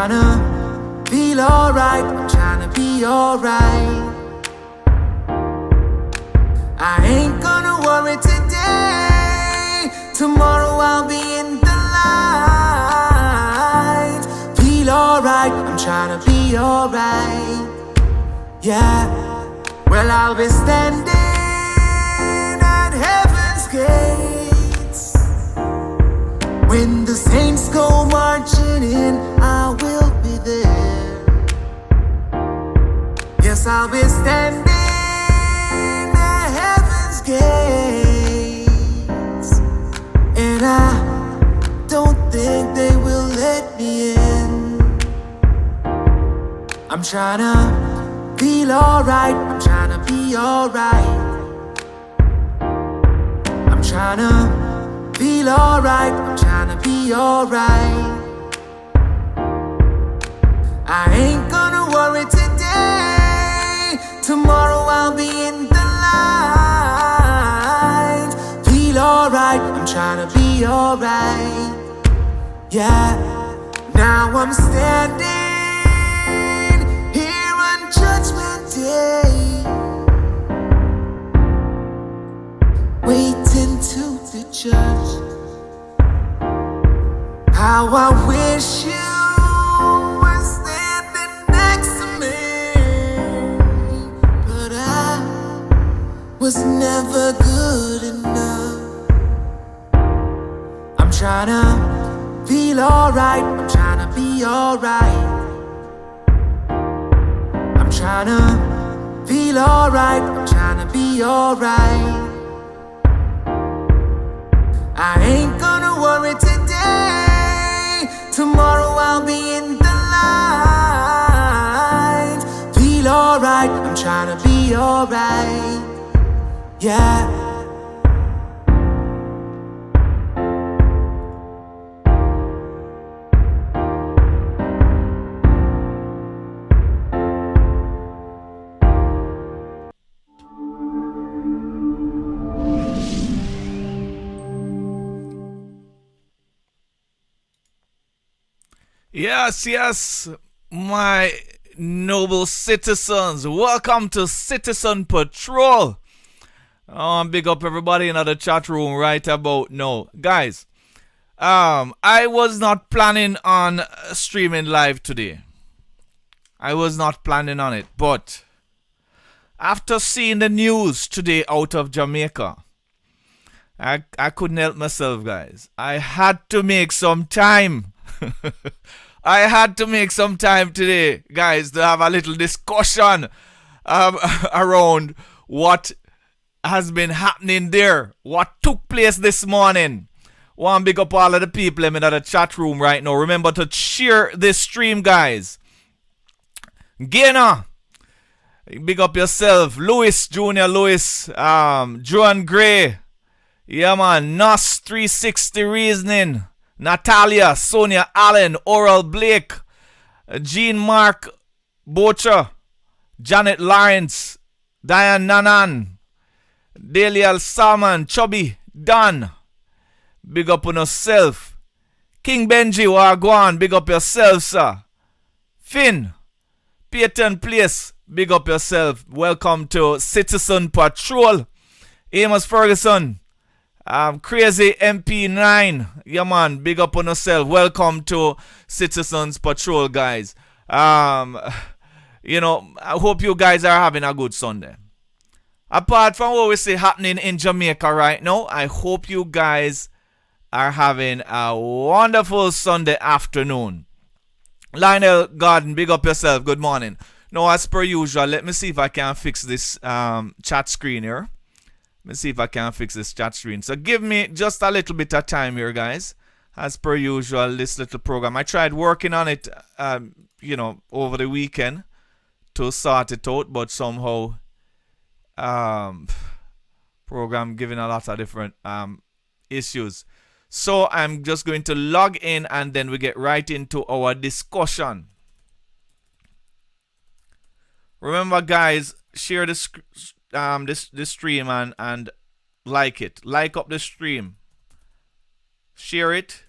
tryna feel alright, I'm tryna be alright. I ain't gonna worry today, tomorrow I'll be in the light. Feel alright, I'm tryna be alright. Yeah, well I'll be standing at heaven's gates. When the saints go marching in, I will be there. Yes, I'll be standing at heaven's gates. And I don't think they will let me in. I'm tryna feel alright, I'm tryna be alright. I'm tryna feel alright, I'm tryna be alright. I ain't gonna worry today, tomorrow I'll be in the light. Feel alright, I'm tryna be alright. Yeah, now I'm standing here on Judgment Day, waiting to be judged. How I wish you were standing next to me, but I was never good enough. I'm tryna feel alright, I'm tryna be alright. I'm tryna feel alright, I'm tryna be alright. I ain't gonna worry today, tomorrow I'll be in the light. Feel alright, I'm tryna be alright. Yeah. Yes, yes, my noble citizens. Welcome to Citizen Patrol. Big up everybody in the chat room right about now. Guys, I was not planning on streaming live today. I was not planning on it, but after seeing the news today out of Jamaica, I couldn't help myself, guys. I had to make some time. I had to make some time today, guys, to have a little discussion around what has been happening there, what took place this morning. Want to big up all of the people in the chat room right now. Remember to share this stream, guys. Gainer, big up yourself. Lewis, Junior Lewis, Joan Gray, yeah man, Nos 360 Reasoning, Natalia, Sonia Allen, Oral Blake, Jean Mark Bocher, Janet Lawrence, Diane Nanan, Delial Salman, Chubby, Don, big up on yourself. King Benji, Wagwan, big up yourself, sir. Finn, Peyton Place, big up yourself. Welcome to Citizen Patrol. Amos Ferguson, Crazy MP9, yeah man, big up on yourself. Welcome to Citizens Patrol, guys. You know, I hope you guys are having a good Sunday. Apart from what we see happening in Jamaica right now, I hope you guys are having a wonderful Sunday afternoon. Lionel Garden, big up yourself. Good morning. Now, as per usual, let me see if I can fix this chat screen here. Let me see if I can fix this chat screen. So give me just a little bit of time here, guys. As per usual, this little program. I tried working on it, you know, over the weekend to sort it out, but somehow program giving a lot of different issues. So I'm just going to log in and then we get right into our discussion. Remember, guys, share this stream and like it. Like up the stream. Share it.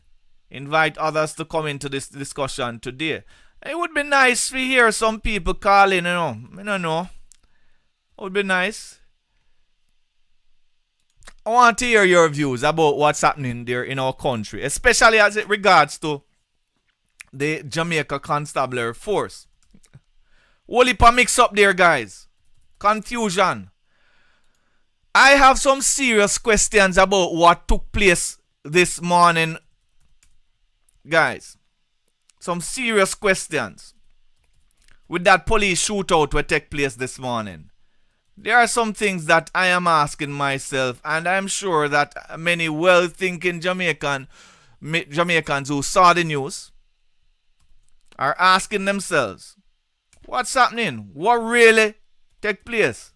invite others to come into this discussion today. It would be nice to hear some people call in, I don't know. It would be nice. I want to hear your views about what's happening there in our country, especially as it regards to the Jamaica Constabulary Force. Whole heap of mix up there, guys. Confusion. I have some serious questions about what took place this morning, guys. Some serious questions with that police shootout that took place this morning. There are some things that I am asking myself, and I'm sure that many well-thinking Jamaicans who saw the news are asking themselves, what's happening? What really took place?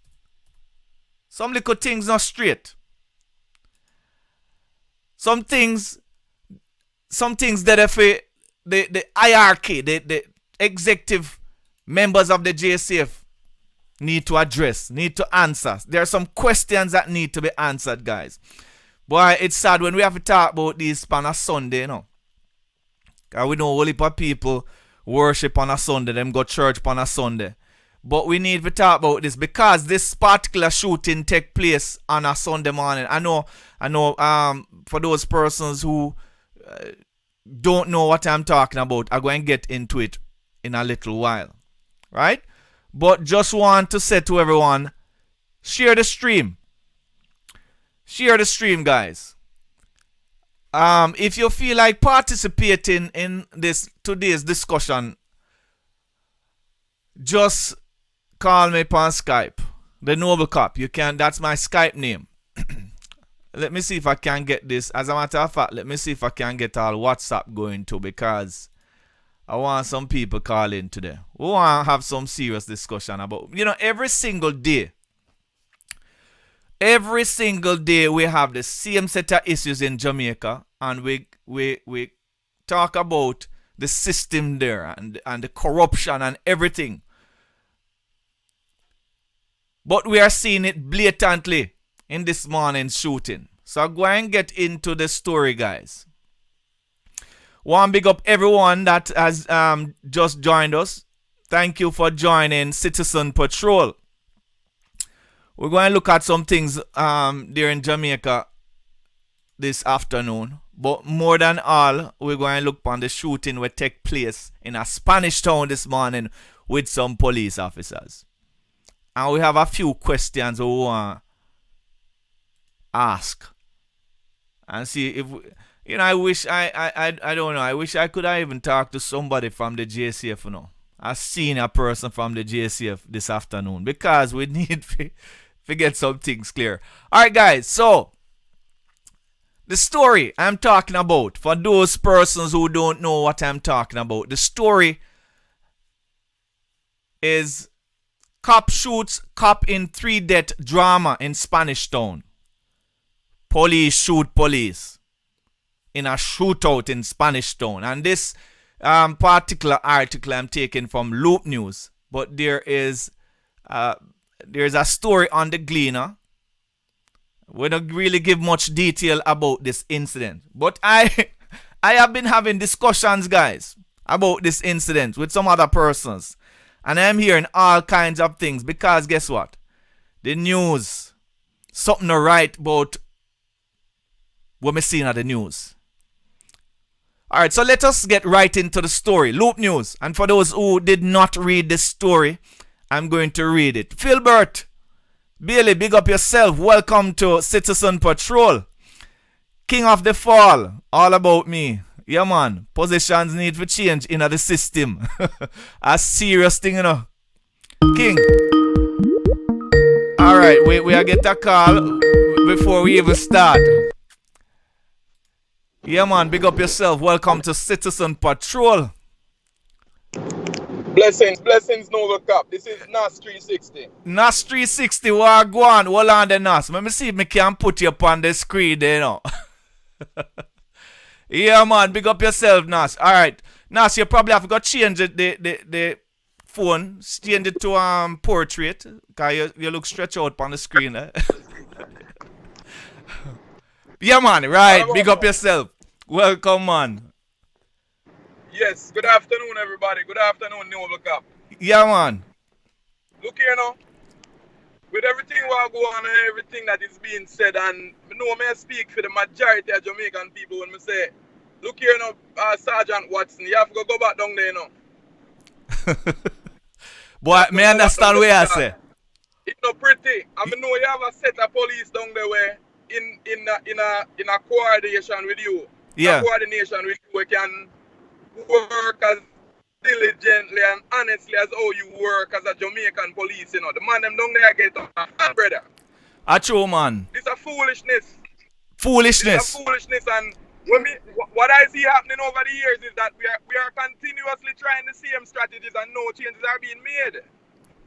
Some little things not straight. Some things that if the hierarchy, the executive members of the JCF need to address, need to answer. There are some questions that need to be answered, guys. Boy, it's sad when we have to talk about this on a Sunday, you know. Because we know a whole heap of people worship on a Sunday, them go church on a Sunday. But we need to talk about this because this particular shooting take place on a Sunday morning. I know, for those persons who don't know what I'm talking about, I'm going to get into it in a little while. Right? But just want to say to everyone, share the stream. Share the stream, guys. If you feel like participating in today's discussion, just call me on Skype. The Noble Cop. You can. That's my Skype name. Let me see if I can get this. As a matter of fact, let me see if I can get all WhatsApp going too, because I want some people call in today. We want to have some serious discussion about, every single day we have the same set of issues in Jamaica, and we talk about the system there and the corruption and everything. But we are seeing it blatantly in this morning's shooting. So I'll go and get into the story, guys. Want to big up everyone that has just joined us. Thank you for joining Citizen Patrol. We're going to look at some things there in Jamaica this afternoon. But more than all, we're going to look on the shooting that took place in a Spanish town this morning with some police officers. And we have a few questions we want to ask. And see if... I wish I don't know. I wish I could have even talked to somebody from the JCF, a senior person from the JCF this afternoon, because we need to get some things clear. Alright, guys, so the story I'm talking about, for those persons who don't know what I'm talking about, the story is cop shoots cop in 3-death drama in Spanish Town. Police shoot police in a shootout in Spanish Town. And this particular article I'm taking from Loop News. But there's a story on the Gleaner. We don't really give much detail about this incident. But I have been having discussions, guys, about this incident with some other persons. And I'm hearing all kinds of things. Because guess what? The news, something to write about what we're seeing at the news. Alright, so let us get right into the story. Loop News. And for those who did not read this story, I'm going to read it. Philbert, Bailey, big up yourself. Welcome to Citizen Patrol. King of the Fall, all about me. Yeah, man. Positions need to change in the system. A serious thing, King. Alright, we are get a call before we even start. Yeah, man, big up yourself. Welcome to Citizen Patrol. Blessings, Noble Cop. This is NAS 360. NAS 360, wagwan. Hold on the NAS. Let me see if I can put you up on the screen there, Yeah, man, big up yourself, NAS. Alright. NAS, you probably have to change the phone. Change it to portrait. Because you look stretched out on the screen, Yeah, man, right. Big up yourself. Welcome, man. Yes, good afternoon, everybody. Good afternoon, Noble Cup. Yeah, man. Look here now. With everything what go on and everything that is being said, and I know may speak for the majority of Jamaican people when I say, look here now, Sergeant Watson, you have to go back down there now. Boy, me understand what you say. It's not pretty. I mean, know you have a set of police down there where in a coordination with you. Yeah. A coordination with you, we can work as diligently and honestly as how you work as a Jamaican police, you know. The man them down there get a hand, brother. A true man. It's a foolishness. Foolishness. It's a foolishness, and what I see happening over the years is that we are continuously trying the same strategies and no changes are being made.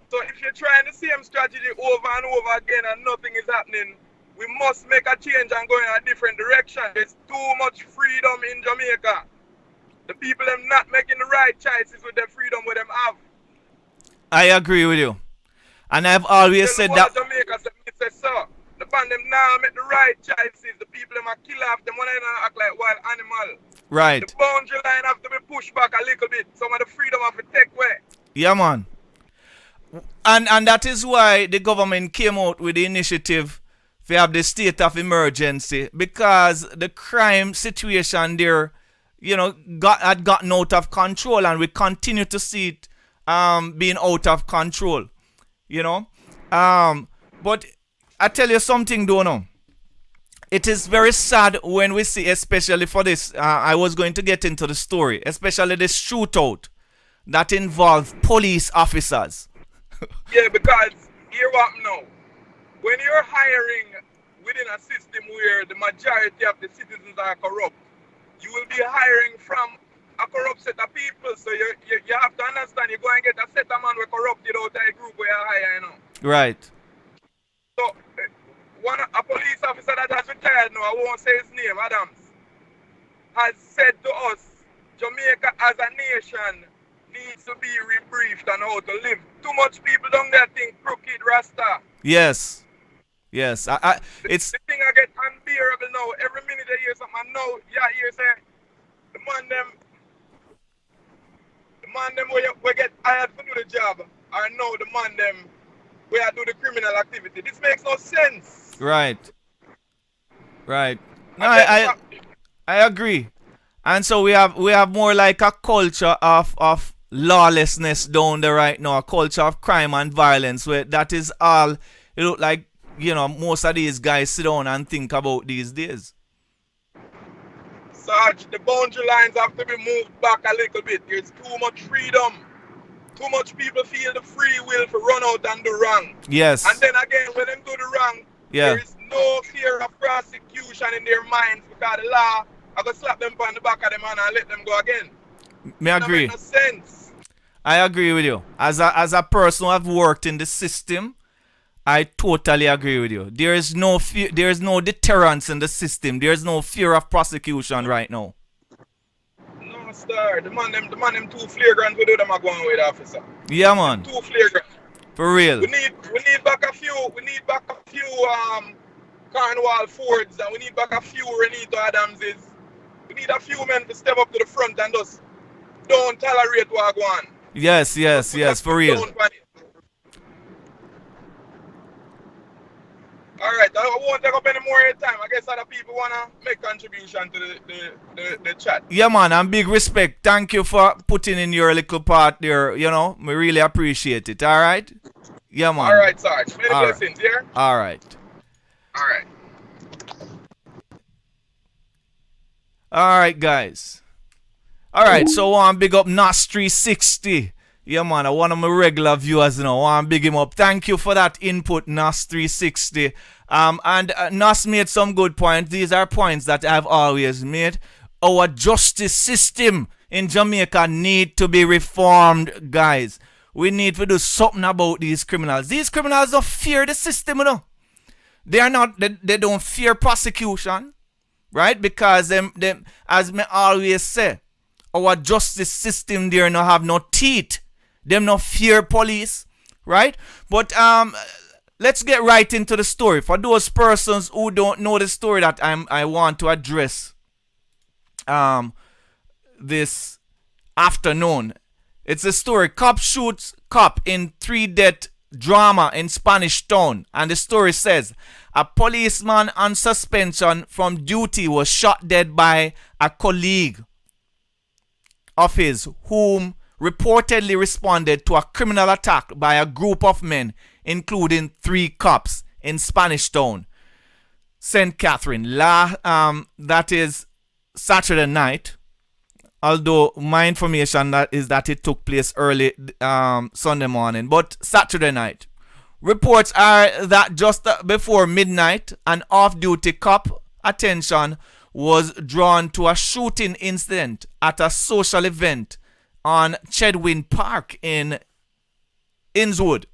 So if you're trying the same strategy over and over again and nothing is happening, we must make a change and go in a different direction. There's too much freedom in Jamaica. The people them not making the right choices with the freedom with them have. I agree with you. And I've always said that. Jamaica say so. The band them now make the right choices. The people them are kill off them when they act like wild animal. Right. The boundary line have to be pushed back a little bit. Some of the freedom have to take away. Yeah, man. And that is why the government came out with the initiative to have the state of emergency, because the crime situation there, you know, had gotten out of control, and we continue to see it being out of control, you know. But I tell you something, though, no. It is very sad when we see, especially for this, I was going to get into the story, especially this shootout that involved police officers. Yeah, because here what now. When you're hiring within a system where the majority of the citizens are corrupt, you will be hiring from a corrupt set of people. So you have to understand, you go and get a set of man who corrupted out of a group where you hire, you know. Right. So a police officer that has retired now, I won't say his name, Adams, has said to us, Jamaica as a nation needs to be rebriefed on how to live. Too much people down there think crooked Rasta. Yes. It's the thing I get unbearable now. Every minute I hear something, I know, yeah, you say the man them we get hired to do the job, or know the man them where I do the criminal activity. This makes no sense. Right. No, I agree. And so we have more like a culture of lawlessness down there right now, a culture of crime and violence, where that is all it look like, you know, most of these guys sit down and think about these days. Sarge, the boundary lines have to be moved back a little bit. There's too much freedom. Too much people feel the free will to run out and do wrong. Yes. And then again, when them do the wrong, there is no fear of prosecution in their minds, because the law I go slap them on the back of them and let them go again. Me agree. That makes no sense. I agree with you. As a person who have worked in the system, I totally agree with you. There is no fear, there is no deterrence in the system. There is no fear of prosecution right now. No, sir. The man them too flagrant with them are going with, officer. Yeah, man. Too flagrant. For real. We need back a few Cornwall Fords, and we need back a few Renito Adamses. We need a few men to step up to the front and just don't tolerate what go on. Yes, for real. Alright, I won't take up any more of your time. I guess other people want to make contribution to the chat. Yeah, man, and big respect. Thank you for putting in your little part there. You know, we really appreciate it. Alright? Yeah, man. Alright, Sarge. Many blessings, yeah? Alright. Alright. Alright, guys. Alright, so I want to big up Nas 360. Yeah, man, one of my regular viewers, you know, I want to big him up. Thank you for that input, Nas 360. And Nas made some good points. These are points that I've always made. Our justice system in Jamaica need to be reformed, guys. We need to do something about these criminals. These criminals don't fear the system, you know. They don't fear prosecution, right? Because them as me always say, our justice system there no have no teeth. Them no fear police, right? But let's get right into the story. For those persons who don't know the story that I want to address this afternoon. It's a story. Cop shoots cop in 3-death drama in Spanish Town. And the story says a policeman on suspension from duty was shot dead by a colleague of his, whom reportedly responded to a criminal attack by a group of men, including 3 cops in Spanish Town, St. Catherine. That is Saturday night. Although my information is that it took place early Sunday morning, but Saturday night. Reports are that just before midnight, an off-duty cop attention was drawn to a shooting incident at a social event on Chedwin Park in Innswood,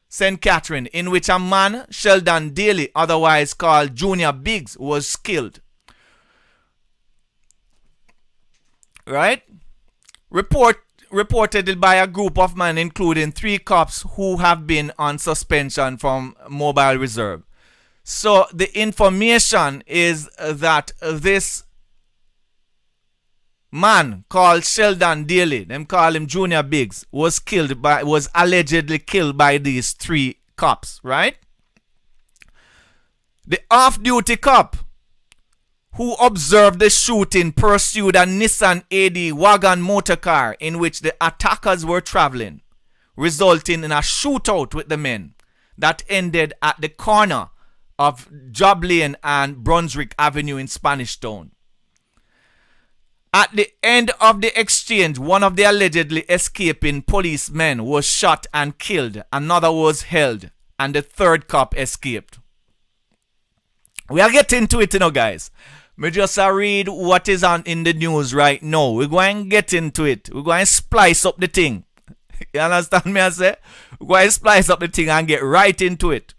St. Catherine, in which a man, Sheldon Daly, otherwise called Junior Biggs, was killed. Right? Reported by a group of men, including 3 cops who have been on suspension from mobile reserve. So the information is that this man called Sheldon Daly, them call him Junior Biggs, was allegedly killed by these 3 cops, right? The off-duty cop who observed the shooting pursued a Nissan AD wagon motor car in which the attackers were traveling, resulting in a shootout with the men that ended at the corner of Job Lane and Brunswick Avenue in Spanish Town. At the end of the exchange, one of the allegedly escaping policemen was shot and killed, another was held, and the 3rd cop escaped. We are getting to it, guys. Me just read what is on in the news right now. We're going to get into it. We're going to splice up the thing. You understand me, I say? We're going to splice up the thing and get right into it.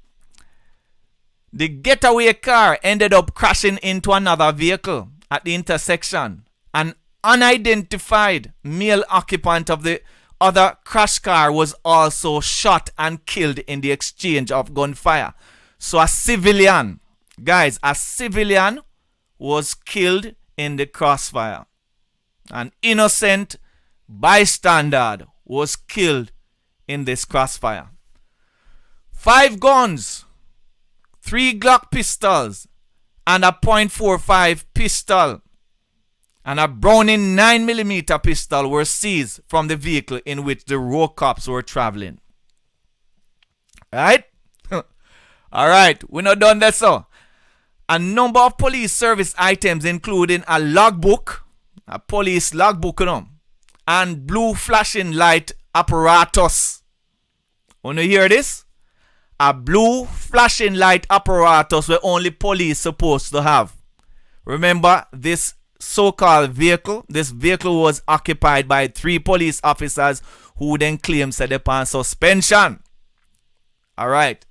The getaway car ended up crashing into another vehicle at the intersection. An unidentified male occupant of the other crash car was also shot and killed in the exchange of gunfire. So a civilian was killed in the crossfire. An innocent bystander was killed in this crossfire. 5 guns, 3 Glock pistols, and a .45 pistol and a Browning 9mm pistol were seized from the vehicle in which the row cops were traveling. Right? Alright, we're not done that, so. A number of police service items, including a logbook, a police logbook, and blue flashing light apparatus. Wanna hear this? A blue flashing light apparatus where only police supposed to have. Remember, this so-called vehicle, this vehicle was occupied by 3 police officers who then claimed set upon suspension. Alright.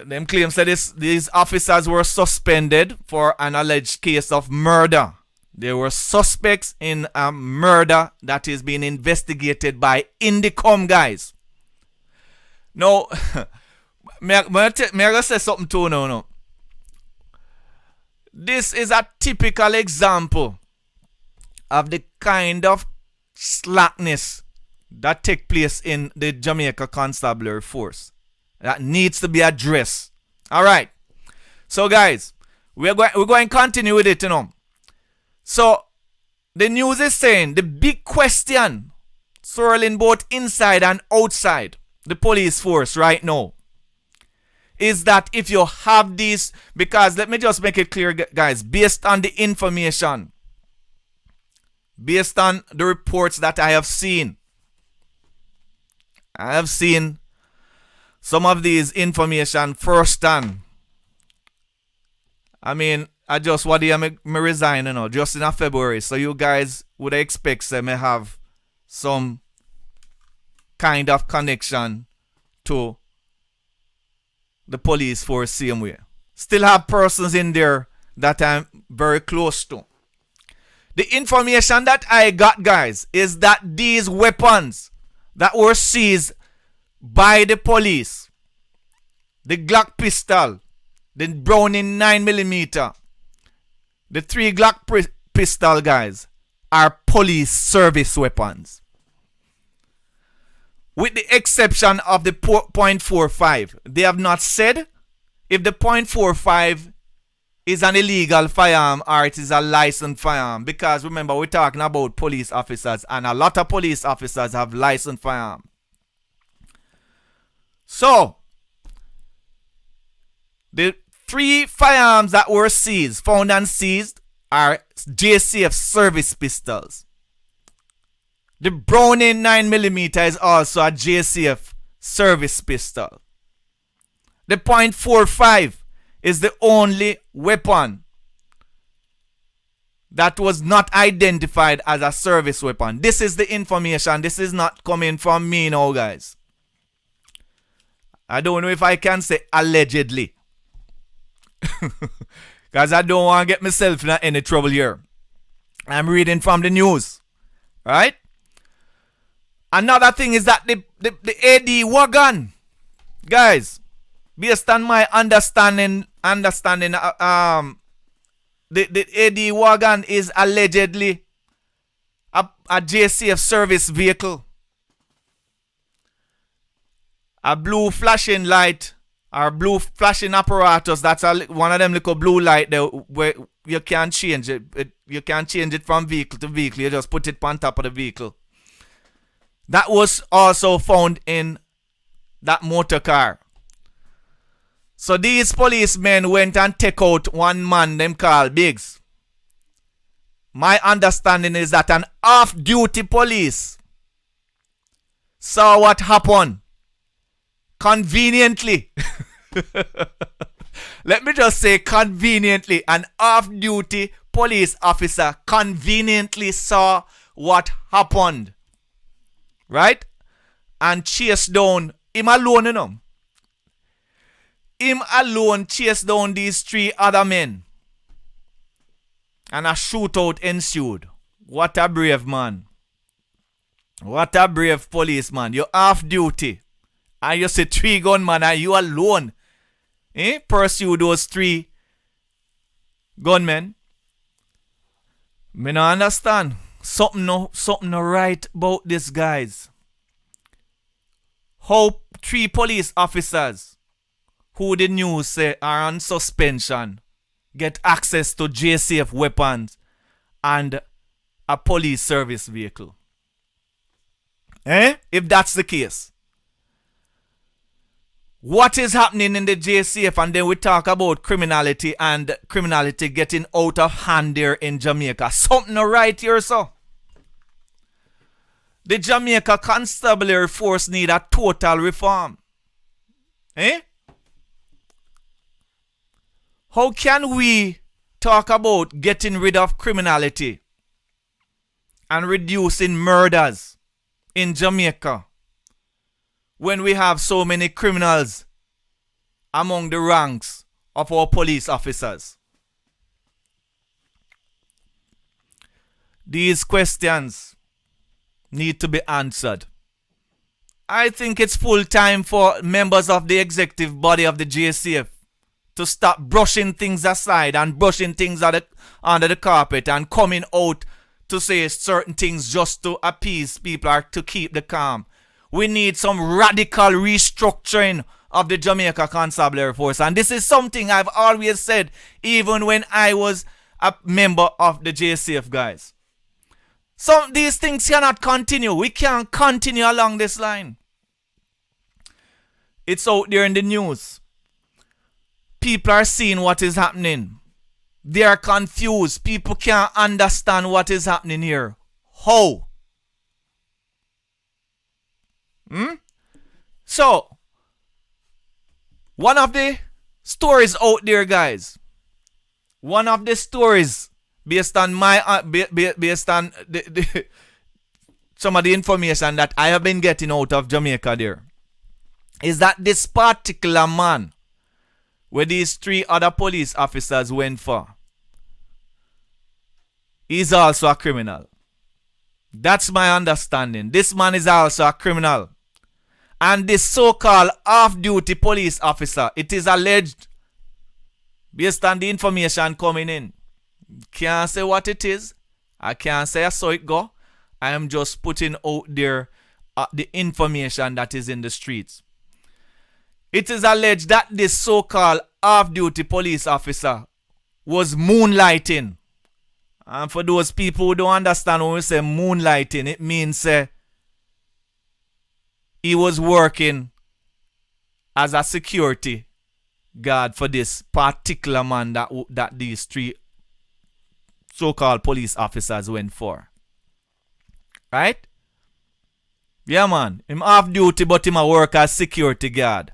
Them claims that these officers were suspended for an alleged case of murder. They were suspects in a murder that is being investigated by Indicom, guys. Now, may I say something too now? No. This is a typical example of the kind of slackness that take place in the Jamaica Constabulary Force. That needs to be addressed. Alright. So guys, we're going to continue with it, So, the news is saying the big question swirling both inside and outside the police force right now is that if you have these, because let me just make it clear, guys, based on the information, based on the reports that I have seen some of these information firsthand. I mean, I just what do me resign, just in February. So you guys would expect me have some kind of connection to the police force same way. Still have persons in there that I'm very close to. The information that I got, guys, is that these weapons that were seized by the police, the Glock pistol, the Browning 9mm, the 3 Glock pistol, guys, are police service weapons. With the exception of the .45, they have not said if the .45 is an illegal firearm or it is a licensed firearm. Because remember, we're talking about police officers, and a lot of police officers have licensed firearms. So, the 3 firearms that were found and seized, are JCF service pistols. The Browning 9mm is also a JCF service pistol. The .45 is the only weapon that was not identified as a service weapon. This is the information. This is not coming from me now, guys. I don't know if I can say allegedly. Because I don't want to get myself in any trouble here. I'm reading from the news. Right? Another thing is that the AD wagon, guys, based on my understanding, the AD wagon is allegedly a JCF service vehicle. A blue flashing light or blue flashing apparatus. That's one of them little blue light there where you can't change it. You can't change it from vehicle to vehicle. You just put it on top of the vehicle. That was also found in that motor car. So these policemen went and take out one man them called Biggs. My understanding is that an off-duty police saw what happened. Conveniently. Let me just say conveniently. An off-duty police officer conveniently saw what happened. Right? And chased down him alone, you know. Him alone chased down these 3 other men. And a shootout ensued. What a brave man. What a brave policeman. You're off duty. And you see 3 gunmen and you alone. Pursue those 3 gunmen. Me no understand. Something no right about this, guys. How 3 police officers who the news say are on suspension get access to JCF weapons and a police service vehicle. If that's the case. What is happening in the JCF? And then we talk about criminality and criminality getting out of hand there in Jamaica. Something right here, so. The Jamaica Constabulary Force need a total reform. How can we talk about getting rid of criminality and reducing murders in Jamaica when we have so many criminals among the ranks of our police officers? These questions need to be answered. I think it's full time for members of the executive body of the JCF to stop brushing things aside and brushing things under the carpet and coming out to say certain things just to appease people or to keep the calm. We need some radical restructuring of the Jamaica Constabulary Force. And this is something I've always said even when I was a member of the JCF, guys. Some these things cannot continue. We can't continue along this line. It's out there in the news. People are seeing what is happening. They are confused. People can't understand what is happening here. How? So, one of the stories out there, guys. One of the stories based on my based on some of the information that I have been getting out of Jamaica there, is that this particular man where these 3 other police officers went for, he's also a criminal. That's my understanding. This man is also a criminal. And this so-called off-duty police officer, it is alleged, based on the information coming in, can't say what it is, I can't say I saw it go. I am just putting out there the information that is in the streets. It is alleged that this so-called off-duty police officer was moonlighting. And for those people who don't understand when we say moonlighting, it means he was working as a security guard for this particular man that these three so-called police officers went for. Right? Yeah, man. Him off duty, but him a work as security guard.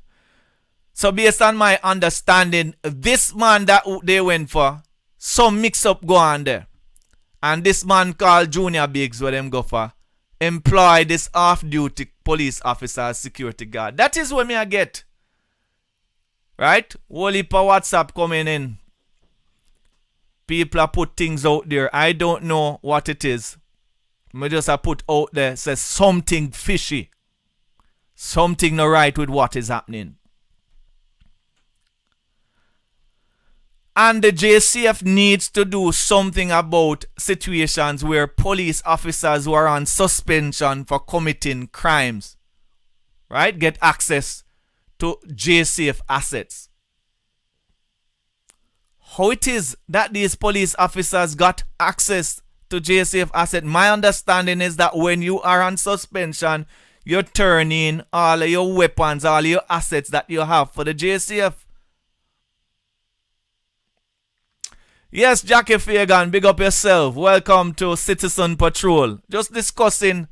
So based on my understanding, this man that they went for, some mix-up go on there. And this man called Junior Biggs, where them go for, employ this off-duty police officer as security guard. That is what me I get. Right? Whole heap of WhatsApp coming in. People are put things out there. I don't know what it is. Me just a put out there, says something fishy. Something not right with what is happening. And the JCF needs to do something about situations where police officers who are on suspension for committing crimes, right, get access to JCF assets. How it is that these police officers got access to JCF assets? My understanding is that when you are on suspension, you turn in all of your weapons, all your assets that you have for the JCF. Yes, Jackie Fagan, big up yourself. Welcome to Citizen Patrol. Just discussing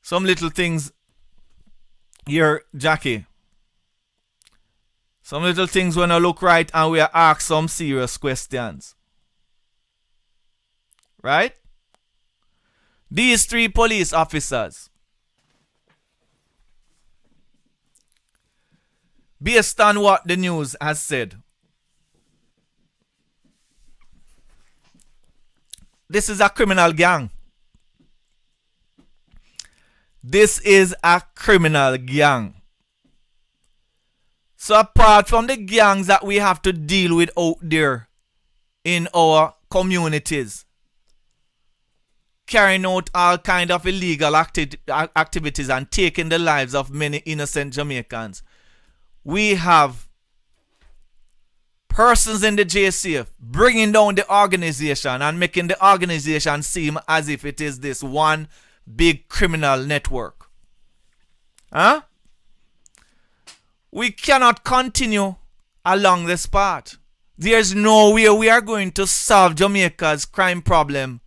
some little things here, Jackie. Some little things when I look right and we ask some serious questions. Right? These three police officers, based on what the news has said, this is a criminal gang. This is a criminal gang. So apart from the gangs that we have to deal with out there in our communities, carrying out all kind of illegal activities and taking the lives of many innocent Jamaicans, we have persons in the JCF bringing down the organization and making the organization seem as if it is this one big criminal network. Huh? We cannot continue along this path. There's no way we are going to solve Jamaica's crime problem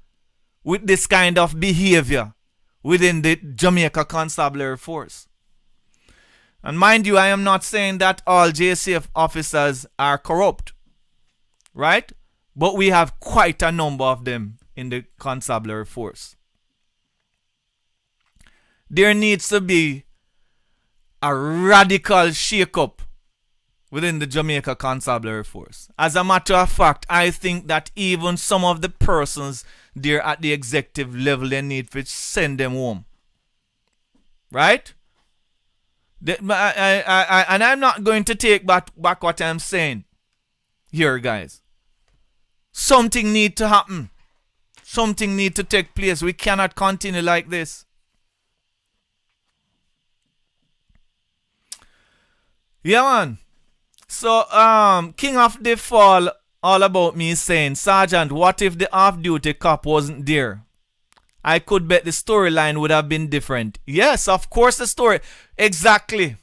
with this kind of behavior within the Jamaica Constabulary Force. And mind you, I am not saying that all JCF officers are corrupt, right? But we have quite a number of them in the Constabulary Force. There needs to be a radical shake-up within the Jamaica Constabulary Force. As a matter of fact, I think that even some of the persons there at the executive level, they need to send them home. Right? And I'm not going to take back what I'm saying here, guys. Something need to happen. Something need to take place. We cannot continue like this. Yeah, man. So, King of the Fall, all about me is saying, Sergeant, what if the off-duty cop wasn't there? I could bet the storyline would have been different. Yes, of course the story. Exactly.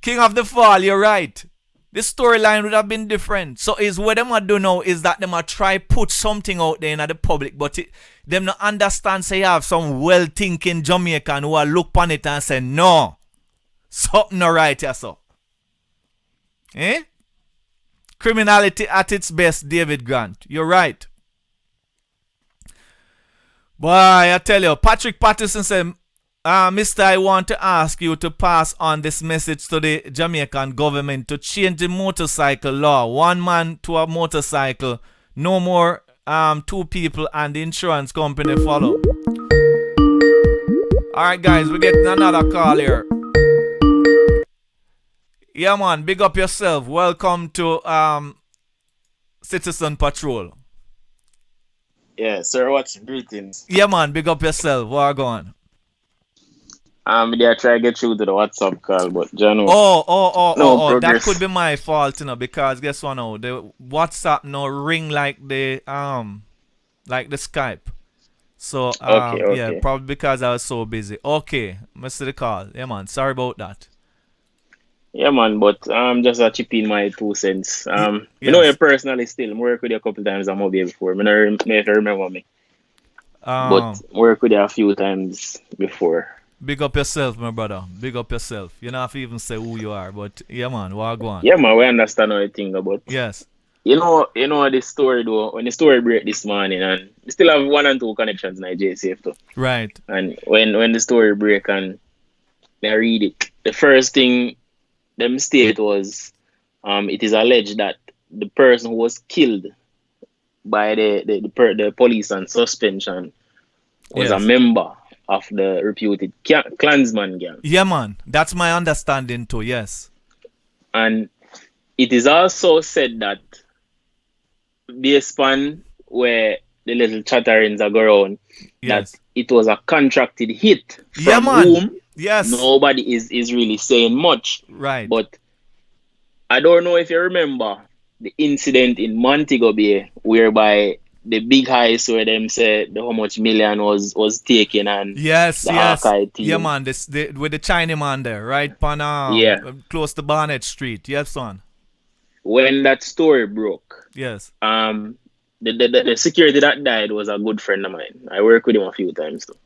King of the Fall, you're right. The storyline would have been different. So is what them are do now is that them are try put something out there in the public, but them not understand say you have some well-thinking Jamaican who will look upon it and say, no, something not right here, so. Eh? Criminality at its best, David Grant. You're right. Boy, I tell you, Patrick Patterson said, Mister, I want to ask you to pass on this message to the Jamaican government to change the motorcycle law. One man to a motorcycle. No more 2 people and the insurance company follow. Alright guys, we're getting another call here. Yeah man, big up yourself. Welcome to Citizen Patrol. Yeah, sir, what's greetings? Yeah, man, big up yourself. What are going? They try to get through to the WhatsApp call, but Jano, Oh, no that could progress. be my fault, because guess what now? The WhatsApp no ring like the Skype. So Okay, yeah, okay. probably because I was so busy. Okay, Mr. The call. Yeah, man. Sorry about that. Yeah, man, but just a chip in my 2 cents. You know you Yes. personally still work with you a couple times I'm over here before. I don't know if you remember me, but Um, work with you a few times before. Big up yourself, my brother. Big up yourself. You don't have to even say who you are, but yeah, man. What go on? Yeah, man, we understand how you think about. Yes. You know this story though. When the story break this morning, and we still have one and two connections in JCF too. Right. And when the story break and I read it, the first thing them state was, it is alleged that the person who was killed by the police on suspension was a Yes. member of the reputed Klansman gang. Yeah, man. That's my understanding too. Yes. And it is also said that based on where the little chatterings are going, that Yes. it was a contracted hit Yeah, from man. whom Yes. nobody is really saying much. Right. But I don't know if you remember the incident in Montego Bay whereby the big heist where them said the how much million was taken and Yes. the Yes. Hawkeye Yeah, team. man. With the China man there, right? Yeah. Close to Barnett Street. Yes, son. When that story broke, Yes. the security that died was a good friend of mine. I worked with him a few times too.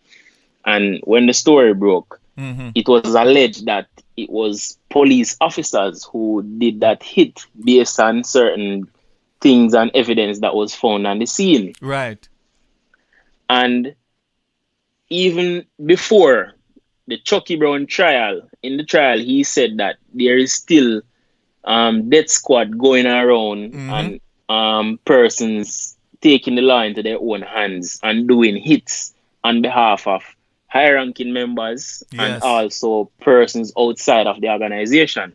And when the story broke, Mm-hmm. it was alleged that it was police officers who did that hit based on certain things and evidence that was found on the scene. Right. And even before the Chucky Brown trial, in the trial, he said that there is still death squad going around Mm-hmm. and persons taking the law into their own hands and doing hits on behalf of high ranking members and Yes. also persons outside of the organization.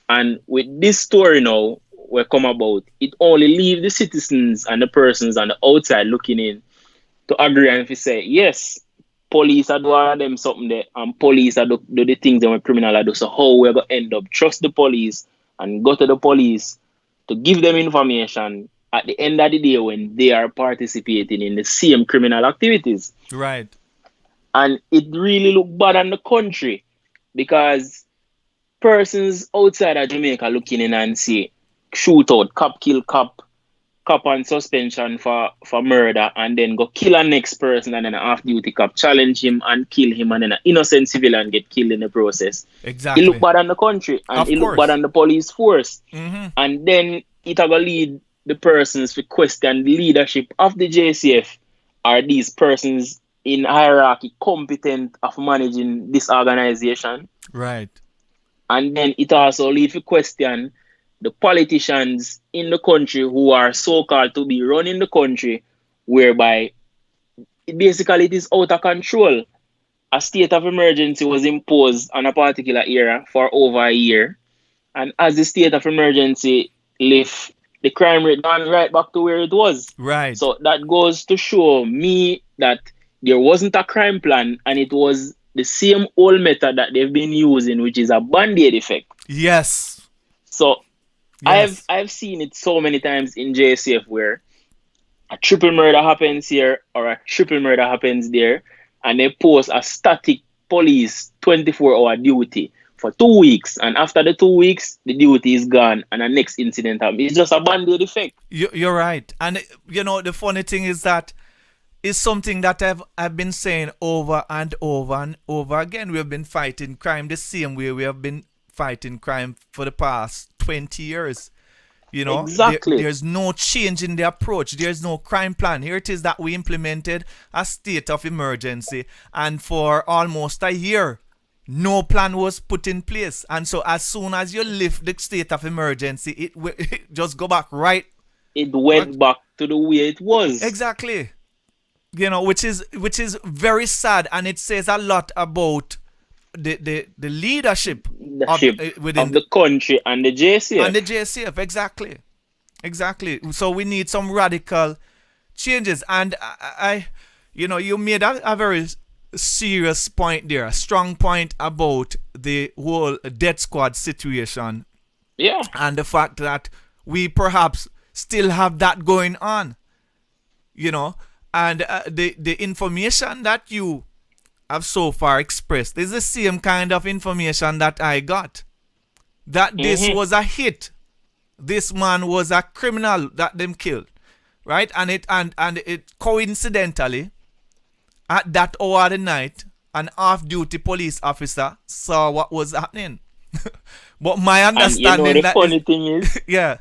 And with this story now, we come about, it only leaves the citizens and the persons on the outside looking in to agree and if you say, yes, police are doing them something there and police are do the things that when criminal are do. So how we're gonna end up trust the police and go to the police to give them information at the end of the day when they are participating in the same criminal activities. Right. And it really look bad on the country because persons outside of Jamaica looking in and see shootout, cop kill cop, cop on suspension for murder and then go kill a next person and then an off-duty cop challenge him and kill him and then an innocent civilian get killed in the process. It look Exactly. bad on the country and Of it look bad course. on the police force. Mm-hmm. And then it will lead the persons to question the leadership of the JCF. Are these persons in hierarchy competent of managing this organization? Right. And then it also leads to question the politicians in the country who are so-called to be running the country, whereby basically it is out of control. A state of emergency was imposed on a particular area for over a year. And as the state of emergency lifts, the crime rate gone right back to where it was. Right. So that goes to show me that there wasn't a crime plan and it was the same old method that they've been using, which is a band-aid effect. Yes. So Yes. I've seen it so many times in JCF where a triple murder happens here or a triple murder happens there, and they post a static police 24-hour duty for 2 weeks, and after the 2 weeks, the duty is gone, and the next incident happens. It's just a band-aid effect. You're right. And the funny thing is that it's something that I've been saying over and over and over again. We have been fighting crime the same way we have been fighting crime for the past 20 years. Exactly. There's no change in the approach. There's no crime plan. Here it is that we implemented a state of emergency, and for almost a year, no plan was put in place. And so as soon as you lift the state of emergency, it just go back right. It went back to the way it was. Exactly. Which is very sad, and it says a lot about the leadership The of ship within of the country and the JCF. and the JCF. Exactly. So we need some radical changes. And you made a very serious point there, a strong point about the whole death squad situation Yeah. and the fact that we perhaps still have that going on, and the information that you have so far expressed is the same kind of information that I got, that this was a hit, this man was a criminal that them killed, right? And it coincidentally, at that hour of the night, an off-duty police officer saw what was happening. But my understanding and the funny thing is, yeah.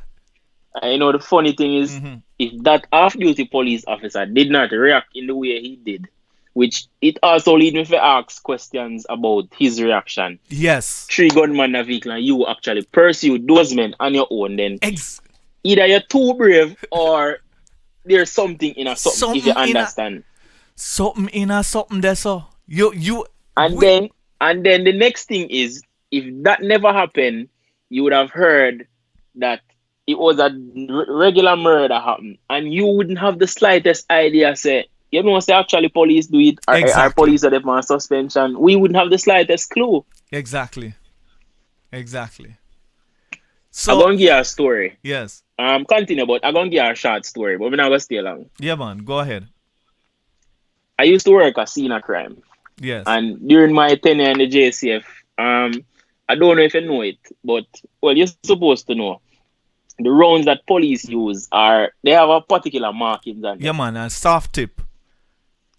the funny thing is, if that off-duty police officer did not react in the way he did, which it also lead me to ask questions about his reaction. Yes. 3 gunmen in a vehicle and you actually pursued those men on your own, then either you're too brave or there's something in a something, if you understand. Something there, so then the next thing is, if that never happened, you would have heard that it was a regular murder happened, and you wouldn't have the slightest idea, say actually police do it, or police are on suspension. We wouldn't have the slightest clue. Exactly. So I'm gonna give you a story. Yes. Continue, but I'm gonna give you a short story, but we're not gonna stay long. Yeah, man, go ahead. I used to work a scene of crime. Yes. And during my tenure in the JCF, I don't know if you know it, but you're supposed to know. The rounds that police use they have a particular markings on them. Yeah, man, a soft tip.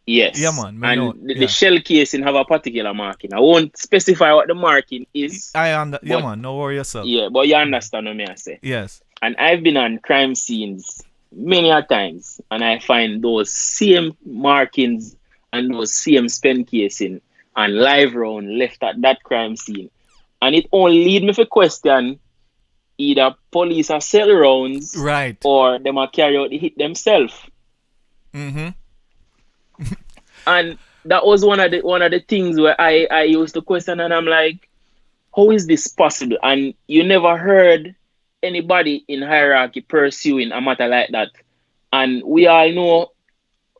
Yes. Yeah, man. And the shell casing have a particular marking. I won't specify what the marking is. Yeah, man, no worry yourself. Yeah, but you understand what I say. Yes. And I've been on crime scenes many a times, and I find those same markings and those same spent casing and live round left at that crime scene. And it only lead me to question either police are sell rounds, right, or them are carry out the hit themselves. And that was one of the things where I used to question, and I'm like, how is this possible? And you never heard anybody in hierarchy pursuing a matter like that. And we all know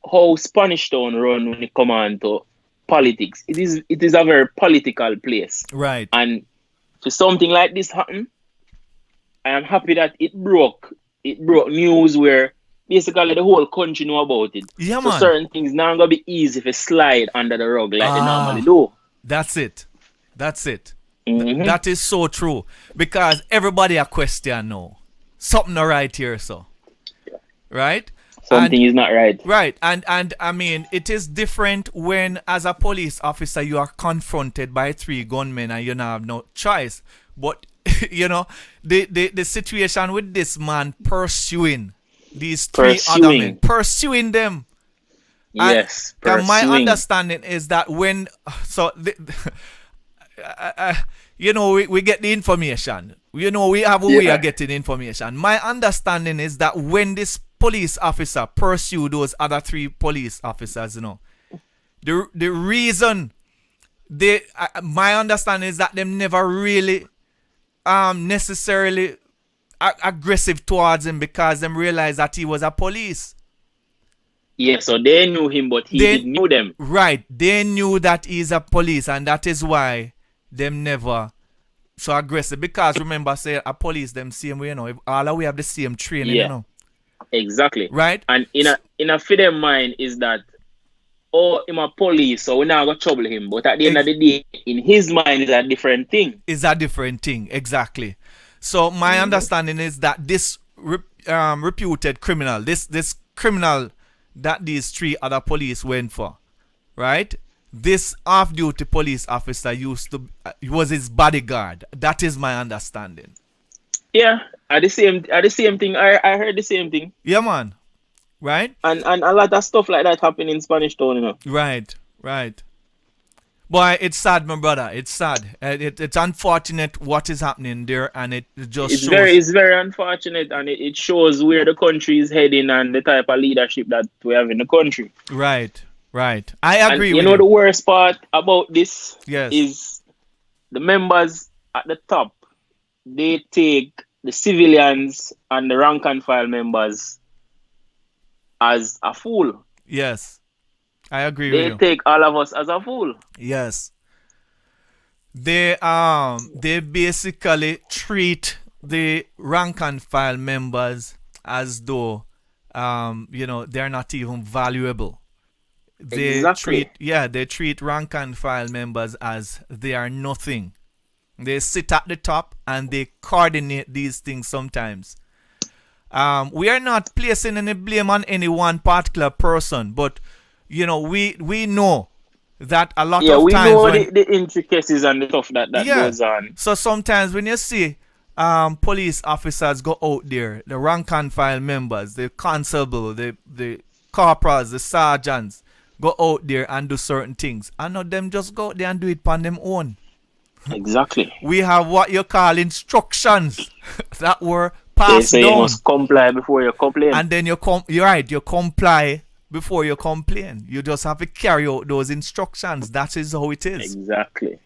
how Spanish Town run when it come on to politics. It is a very political place. Right. And for something like this happen, I am happy that it broke news where basically the whole country know about it. Yeah, so man. Certain things now gonna be easy if you slide under the rug like they normally do. That's it. That is so true. Because everybody a question now. Something not right here, so. Right? Something is not right. Right. And I mean, it is different when as a police officer you are confronted by 3 gunmen and you don't have no choice. But the situation with this man pursuing these 3 other men, pursuing them. Yes. And my understanding is that when we get the information. We have a way of getting information. My understanding is that when this police officer pursue those other 3 police officers, the reason my understanding is that them never really necessarily aggressive towards him because them realized that he was a police. Yeah, so they knew him, but he didn't know them. Right, they knew that he's a police, and that is why them never so aggressive. Because remember, say a police them same way, all we have the same training, Exactly. Right. And in a for them mind is that, I'm a police, so we're not gonna trouble him. But at the end of the day, in his mind, is a different thing. It's a different thing, exactly. So my understanding is that this reputed criminal, this criminal that these 3 other police went for, right? This off-duty police officer was his bodyguard. That is my understanding. Yeah, at the same thing. I heard the same thing. Yeah, man. Right? And a lot of stuff like that happen in Spanish Town, Right. Boy, it's sad, my brother. It's sad. It's unfortunate what is happening there, and it just shows. It's very unfortunate, and it shows where the country is heading and the type of leadership that we have in the country. Right. I agree with you. The worst part about this is the members at the top, they take the civilians and the rank and file members as a fool. Yes. I agree with They you. take all of us as a fool. Yes. They basically treat the rank and file members as though they're not even valuable. Exactly. They treat rank and file members as they are nothing. They sit at the top and they coordinate these things sometimes. We are not placing any blame on any one particular person, but we know that a lot Yeah, of we times know when the intricacies and the stuff that yeah, goes on. so sometimes when you see police officers go out there, the rank and file members, the constable, the corporals, the sergeants go out there and do certain things. I know them just go out there and do it on them own. Exactly. We have what you call instructions that were They passed say you down, must comply before you complain. and then you're right, you comply before you complain. You just have to carry out those instructions. That is how it is. Exactly.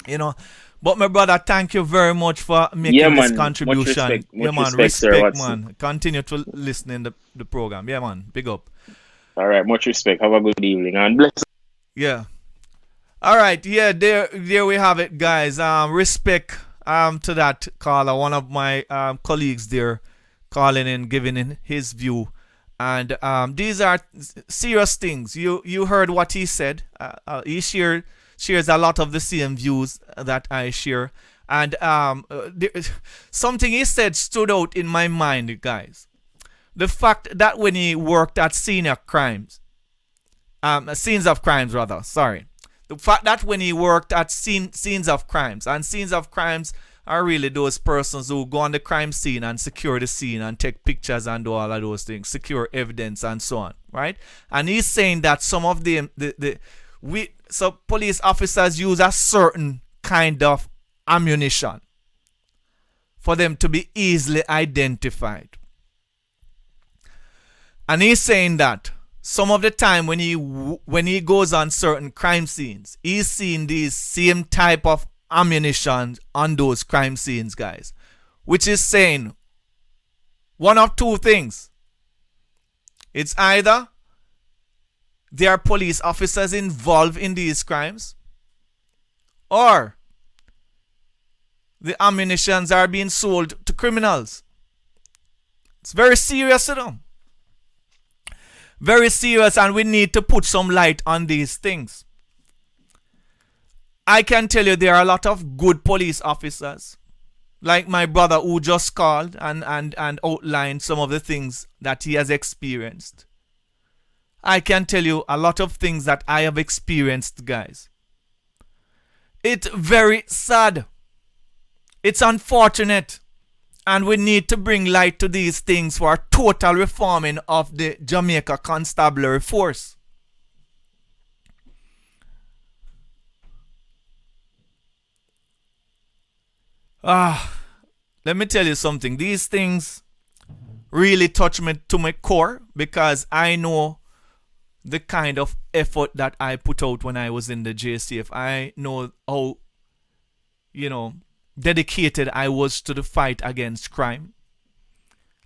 You know. But my brother, thank you very much for making Yeah, this man. contribution. Much man, respect, sir, man. Continue to listen in the program. Yeah, man. Big up. All right, much respect. Have a good evening and bless. Yeah. All right. Yeah, there we have it, guys. Respect to that caller. One of my colleagues there calling in, giving in his view. And these are serious things. You heard what he said. He shares a lot of the same views that I share. And something he said stood out in my mind, guys. The fact that when he worked at scenes of crimes, sorry. The fact that when he worked at scenes of crimes, and scenes of crimes are really those persons who go on the crime scene and secure the scene and take pictures and do all of those things, secure evidence and so on, right? And he's saying that some of them, so police officers use a certain kind of ammunition for them to be easily identified. And he's saying that some of the time when he goes on certain crime scenes, he's seeing these same type of ammunition on those crime scenes, guys. Which is saying one of two things. It's either there are police officers involved in these crimes, or the ammunitions are being sold to criminals. It's very serious, you know. Very serious, and we need to put some light on these things. I can tell you there are a lot of good police officers, like my brother who just called and outlined some of the things that he has experienced. I can tell you a lot of things that I have experienced, guys. It's very sad. It's unfortunate. And we need to bring light to these things for a total reforming of the Jamaica Constabulary Force. Let me tell you something. These things really touch me to my core because I know the kind of effort that I put out when I was in the JCF. I know how, dedicated I was to the fight against crime.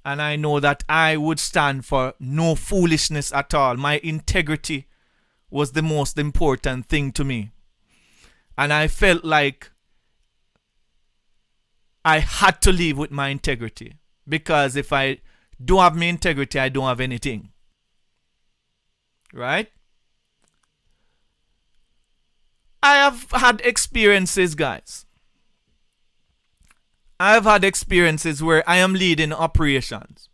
And I know that I would stand for no foolishness at all. My integrity was the most important thing to me. And I felt like I had to live with my integrity. Because if I don't have my integrity, I don't have anything. Right? I have had experiences, guys. I've had experiences where I am leading operations.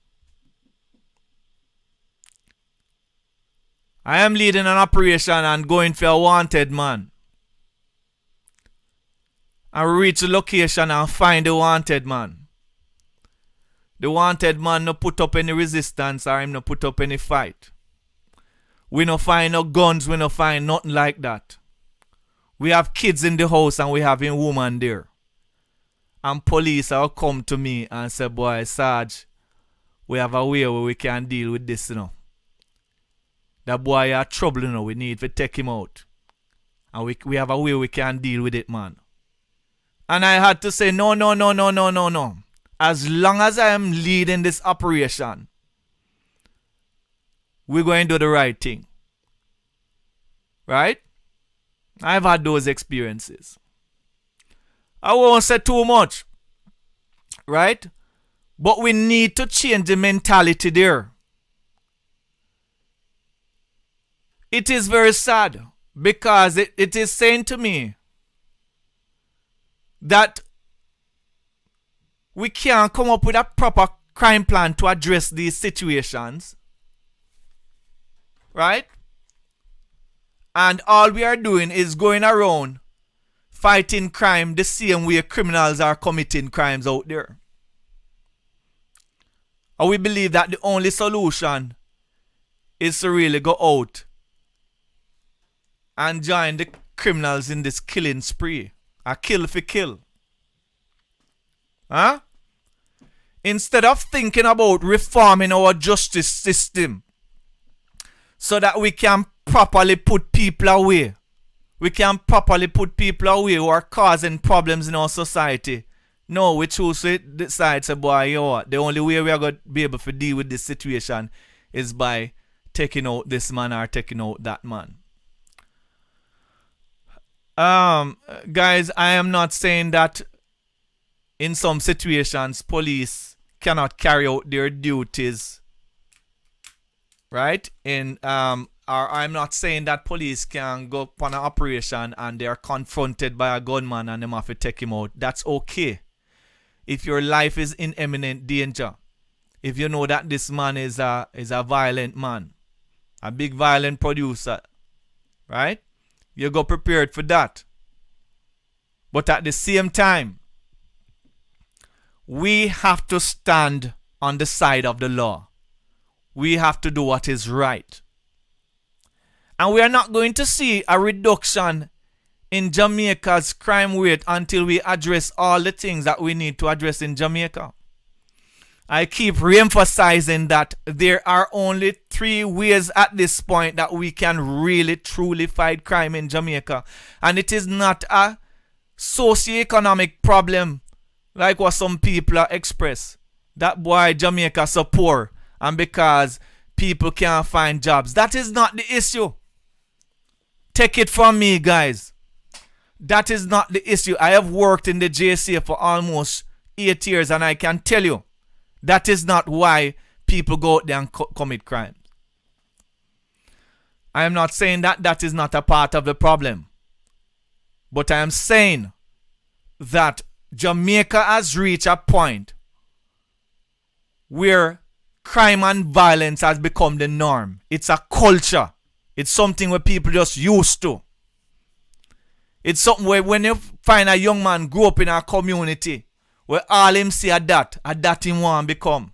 I am leading an operation and going for a wanted man. I reach the location and find the wanted man. The wanted man no put up any resistance or him no put up any fight. We no find no guns, we no find nothing like that. We have kids in the house and we have a woman there. And police will come to me and say, boy, Sarge, we have a way where we can deal with this, That boy are trouble, we need to take him out. And we have a way we can deal with it, man. And I had to say, no. As long as I am leading this operation, we're going to do the right thing. Right? I've had those experiences. I won't say too much. Right? But we need to change the mentality there. It is very sad because it is saying to me that we can't come up with a proper crime plan to address these situations. Right? And all we are doing is going around fighting crime the same way criminals are committing crimes out there. And we believe that the only solution is to really go out and join the criminals in this killing spree. A kill for kill. Huh? Instead of thinking about reforming our justice system so that we can properly put people away. We can properly put people away who are causing problems in our society. No, we choose to decide, say, boy, you know what? The only way we are going to be able to deal with this situation is by taking out this man or taking out that man. Guys, I am not saying that in some situations police cannot carry out their duties. Right? I'm not saying that police can go upon an operation and they are confronted by a gunman and they have to take him out. That's okay. If your life is in imminent danger, if you know that this man is a violent man, a big violent producer, right? You go prepared for that. But at the same time, we have to stand on the side of the law. We have to do what is right. And we are not going to see a reduction in Jamaica's crime rate until we address all the things that we need to address in Jamaica. I keep re-emphasizing that there are only 3 ways at this point that we can really truly fight crime in Jamaica. And it is not a socio-economic problem like what some people express. That boy Jamaica so poor and because people can't find jobs. That is not the issue. Take it from me, guys. That is not the issue. I have worked in the JCF for almost 8 years and I can tell you that is not why people go out there and commit crimes. I am not saying that that is not a part of the problem. But I am saying that Jamaica has reached a point where crime and violence has become the norm. It's a culture. It's something where people just used to. It's something where when you find a young man grow up in a community where all him see a that him want become.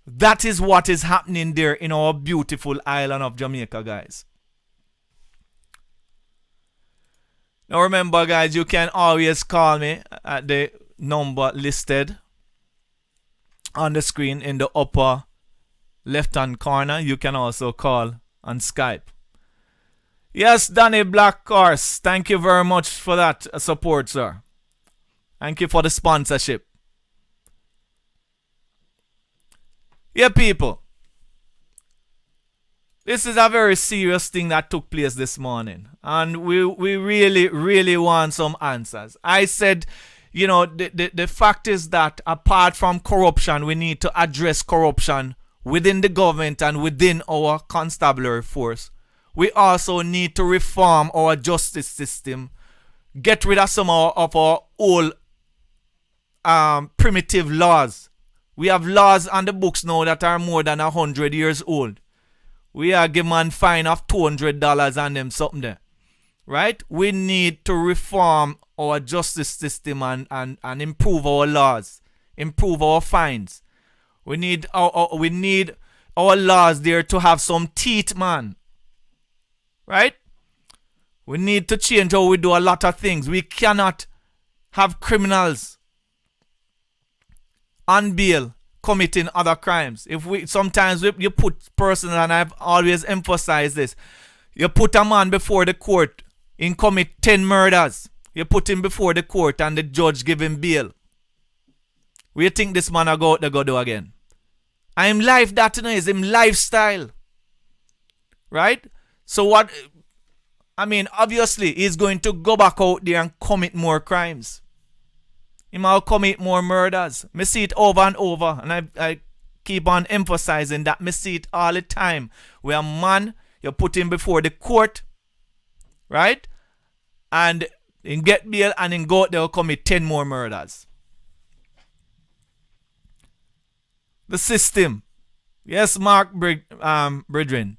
That is what is happening there in our beautiful island of Jamaica, guys. Now remember, guys, you can always call me at the number listed on the screen in the upper left-hand corner. You can also call on Skype. Yes, Danny Blackhorse, thank you very much for that support, sir. Thank you for the sponsorship. Yeah, people. This is a very serious thing that took place this morning. And we really, really want some answers. I said, you know, the fact is that apart from corruption, we need to address corruption within the government and within our constabulary force. We also need to reform our justice system, get rid of some of our old primitive laws. We have laws on the books now that are more than 100 years old. We are giving man fine of $200 and them something there. Right? We need to reform our justice system and improve our laws, improve our fines. We need our laws there to have some teeth, man. Right? We need to change how we do a lot of things. We cannot have criminals on bail committing other crimes. Sometimes you put persons, and I've always emphasized this, you put a man before the court and commit 10 murders. You put him before the court and the judge give him bail. What you think this man will go out there go do again? I'm life that is him lifestyle. right? So what? I mean, obviously, he's going to go back out there and commit more crimes. He might commit more murders. Me see it over and over, and I keep on emphasizing that. Me see it all the time. Where a man, you put him before the court, right? And he get bail and he go out there and commit 10 more murders. The system. Yes, Mark Bridgman.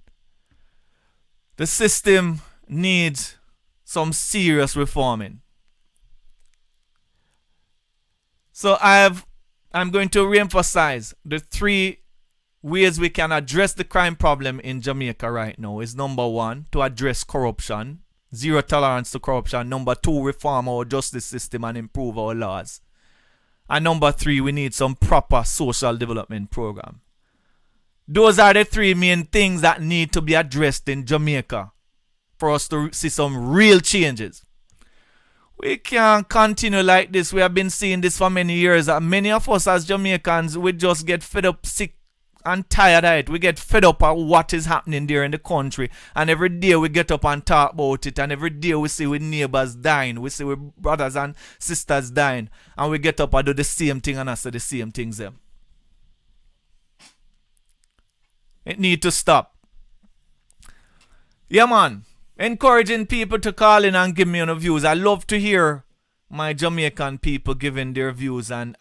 The system needs some serious reforming. So I'm going to reemphasize the 3 ways we can address the crime problem in Jamaica right now. Is number 1, to address corruption. 0 tolerance to corruption. Number 2, reform our justice system and improve our laws. And number 3, we need some proper social development program. Those are the 3 main things that need to be addressed in Jamaica for us to see some real changes. We can't continue like this. We have been seeing this for many years. Many of us as Jamaicans, we just get fed up, sick and tired of it. We get fed up at what is happening there in the country. And every day we get up and talk about it. And every day we see with neighbors dying. We see with brothers and sisters dying. And we get up and do the same thing and I say the same things them. It need to stop. Yeah, man. Encouraging people to call in and give me your views. I love to hear my Jamaican people giving their views and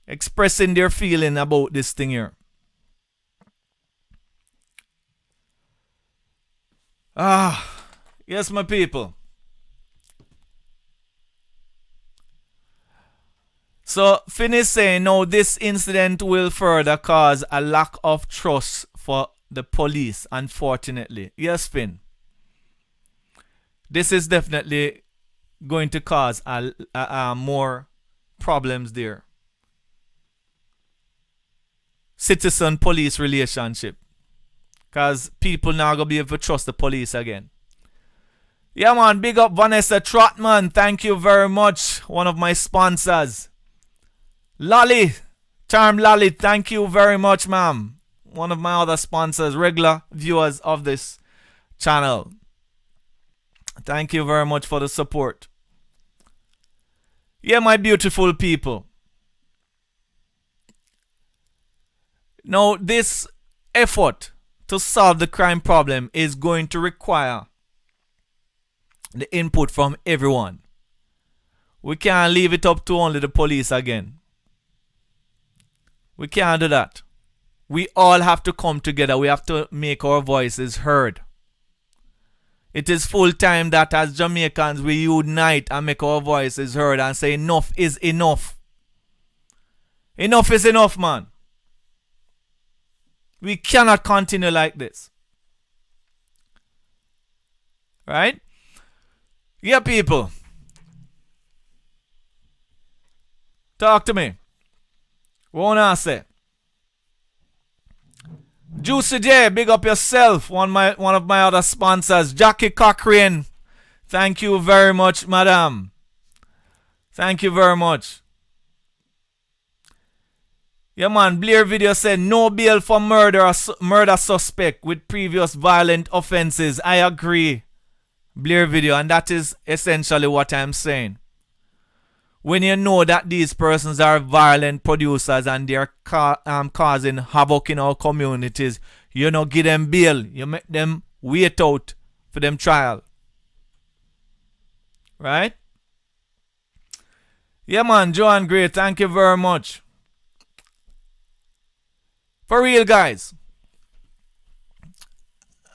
expressing their feeling about this thing here. Yes, my people. So, finish saying, no, this incident will further cause a lack of trust for the police, unfortunately. Yes, Finn. This is definitely going to cause more problems there. Citizen-police relationship. Because people now going to be able to trust the police again. Yeah, man. Big up Vanessa Trotman. Thank you very much. One of my sponsors. Lolly. Charm Lolly. Thank you very much, ma'am. One of my other sponsors, regular viewers of this channel. Thank you very much for the support. Yeah, my beautiful people. Now, this effort to solve the crime problem is going to require the input from everyone. We can't leave it up to only the police again. We can't do that. We all have to come together. We have to make our voices heard. It is full time that as Jamaicans we unite and make our voices heard and say enough is enough. Enough is enough, man. We cannot continue like this. Right? Yeah, people. Talk to me. What I say? Juicy J, big up yourself. One of my other sponsors, Jackie Cochrane. Thank you very much, madam. Thank you very much. Yeah, man. Blair Video said no bail for murder suspect with previous violent offenses. I agree, Blair Video, and that is essentially what I'm saying. When you know that these persons are violent producers and they're causing havoc in our communities, you know, give them bail. You make them wait out for them trial. Right? Yeah, man. Joanne Gray, thank you very much. For real, guys.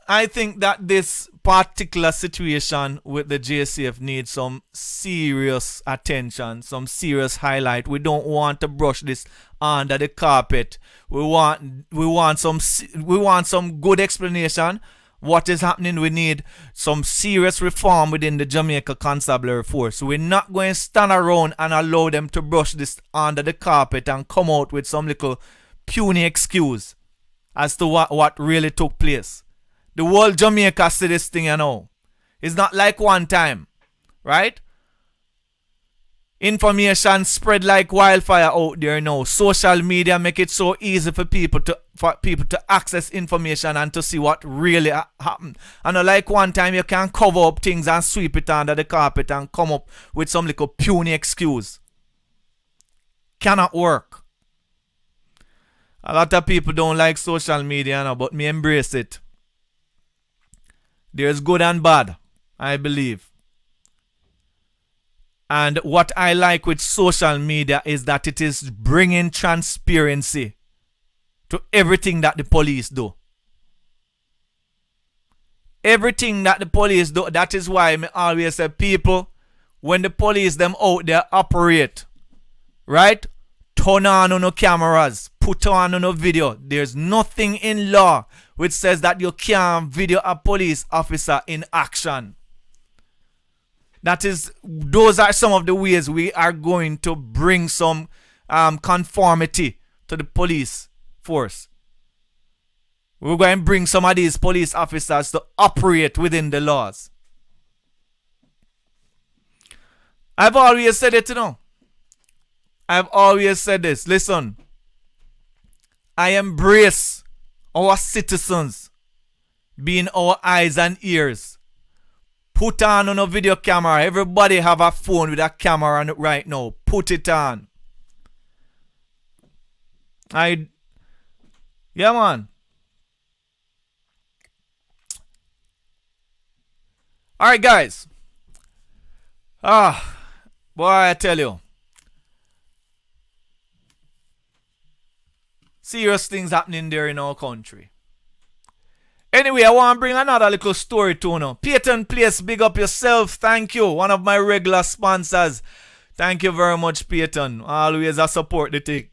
I think that this particular situation with the JCF needs some serious attention, some serious highlight. We don't want to brush this under the carpet. We want some good explanation. What is happening? We need some serious reform within the Jamaica Constabulary Force. We're not going to stand around and allow them to brush this under the carpet and come out with some little puny excuse as to what really took place. The whole Jamaica see this thing, you know. It's not like one time, right? Information spread like wildfire out there now. Social media make it so easy for people to access information and to see what really happened. And like one time you can cover up things and sweep it under the carpet and come up with some little puny excuse. Cannot work. A lot of people don't like social media now, but me embrace it. There's good and bad, I believe. And what I like with social media is that it is bringing transparency to everything that the police do. Everything that the police do, that is why I always say, people, when the police them out there operate, right? Turn on no cameras, put on no video. There's nothing in law which says that you can't video a police officer in action. Those are some of the ways we are going to bring some conformity to the police force. We're going to bring some of these police officers to operate within the laws. I've always said it, I've always said this. Listen, I embrace our citizens being our eyes and ears. Put on a video camera. Everybody have a phone with a camera on it right now. Put it on. Yeah, man. Alright, guys. Boy, I tell you. Serious things happening there in our country. Anyway, I want to bring another little story to you now. Peyton Place, big up yourself. Thank you. One of my regular sponsors. Thank you very much, Peyton. Always I support the thing.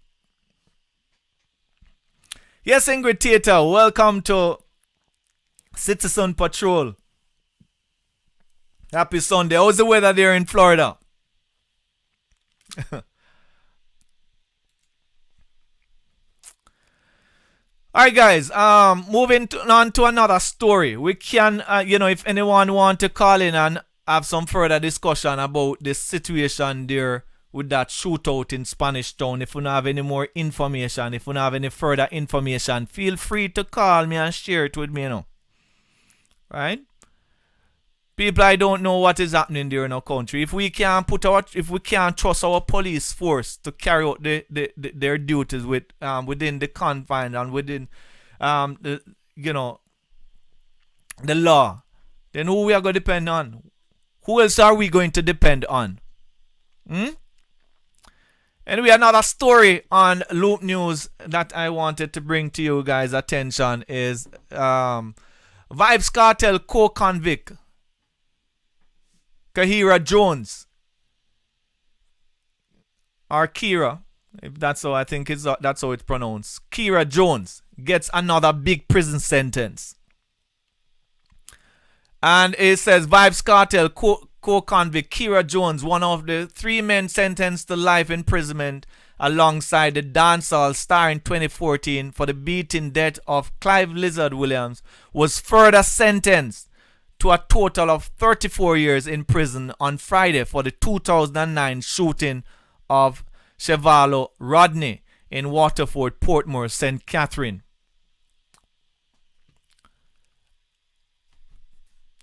Yes, Ingrid Theater, welcome to Citizen Patrol. Happy Sunday. How's the weather there in Florida? Alright, guys, moving on to another story. We can, if anyone want to call in and have some further discussion about the situation there with that shootout in Spanish Town, if you don't have any more information, if you don't have any further information, feel free to call me and share it with me, Right? People, I don't know what is happening there in our country. If we can't trust our police force to carry out their duties within the confines and within the law, then who we are going to depend on? Who else are we going to depend on? Anyway, another story on Loop News that I wanted to bring to you guys' attention is Vybz Kartel co-convict Kahira Jones, or Kira, if that's how I think that's how it's pronounced. Kira Jones gets another big prison sentence. And it says Vybz Kartel co-convict Kira Jones, one of the 3 men sentenced to life imprisonment alongside the dancehall star in 2014 for the beating death of Clive Lizard Williams, was further sentenced to a total of 34 years in prison on Friday for the 2009 shooting of Chevalo Rodney in Waterford, Portmore, St. Catherine.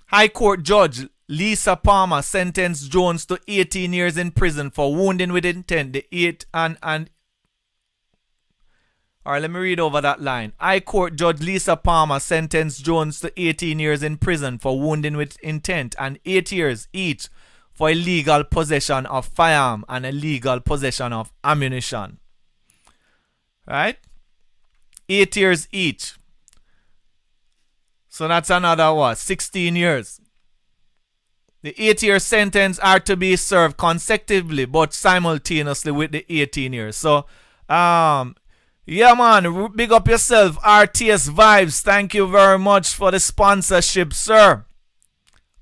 High Court Judge Lisa Palmer sentenced Jones to 18 years in prison for wounding with intent. Let me read over that line. High Court Judge Lisa Palmer sentenced Jones to 18 years in prison for wounding with intent and 8 years each for illegal possession of firearm and illegal possession of ammunition. Right? 8 years each. So that's another 16 years. The 8-year sentence are to be served consecutively but simultaneously with the 18 years. So, yeah, man, big up yourself, RTS Vibes. Thank you very much for the sponsorship, sir.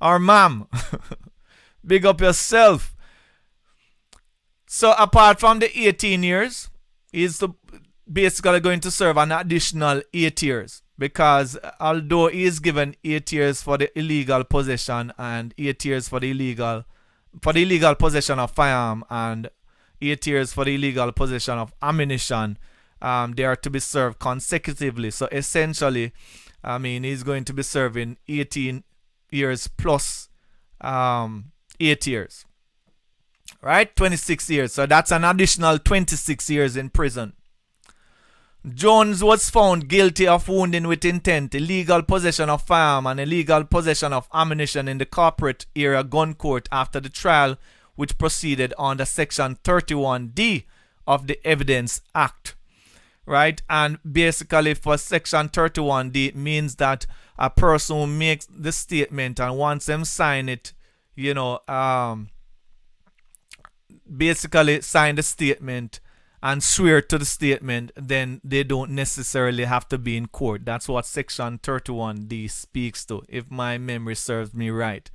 Or ma'am. Big up yourself. So, apart from the 18 years, he's basically going to serve an additional 8 years. Because although he is given 8 years for the illegal possession and 8 years for the illegal for the illegal possession of firearm and 8 years for the illegal possession of ammunition. They are to be served consecutively. So essentially, I mean, he's going to be serving 18 years plus 8 years. Right? 26 years. So that's an additional 26 years in prison. Jones was found guilty of wounding with intent, illegal possession of firearm, and illegal possession of ammunition in the corporate area gun court after the trial, which proceeded under Section 31D of the Evidence Act. Right? And basically for Section 31D, it means that a person who makes the statement and wants them sign it, basically sign the statement and swear to the statement, then they don't necessarily have to be in court. That's what Section 31D speaks to, if my memory serves me right.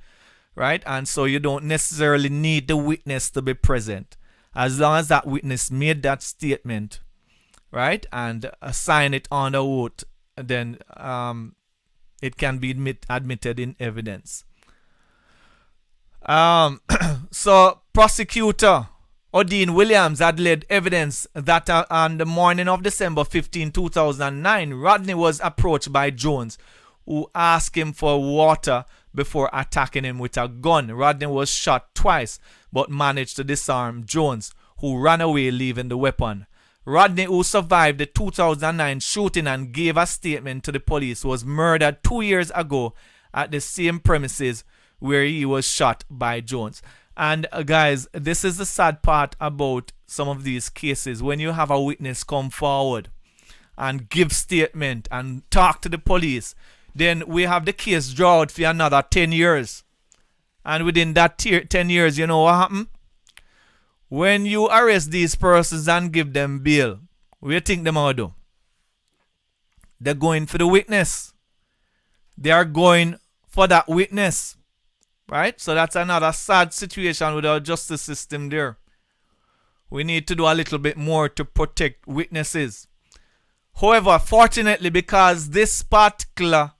Right? And so you don't necessarily need the witness to be present. As long as that witness made that statement, right, and sign it on the oath, then it can be admitted in evidence. So prosecutor Odin Williams had led evidence that on the morning of December 15, 2009, Rodney was approached by Jones, who asked him for water before attacking him with a gun. Rodney was shot twice, but managed to disarm Jones, who ran away leaving the weapon. Rodney, who survived the 2009 shooting and gave a statement to the police, was murdered 2 years ago at the same premises where he was shot by Jones. And guys, this is the sad part about some of these cases. When you have a witness come forward and give statement and talk to the police, then we have the case draw out for another 10 years. And within that 10 years, you know what happened? When you arrest these persons and give them bail, what do you think them will do? They're going for the witness. They are going for that witness. Right? So that's another sad situation with our justice system there. We need to do a little bit more to protect witnesses. However, fortunately, because this particular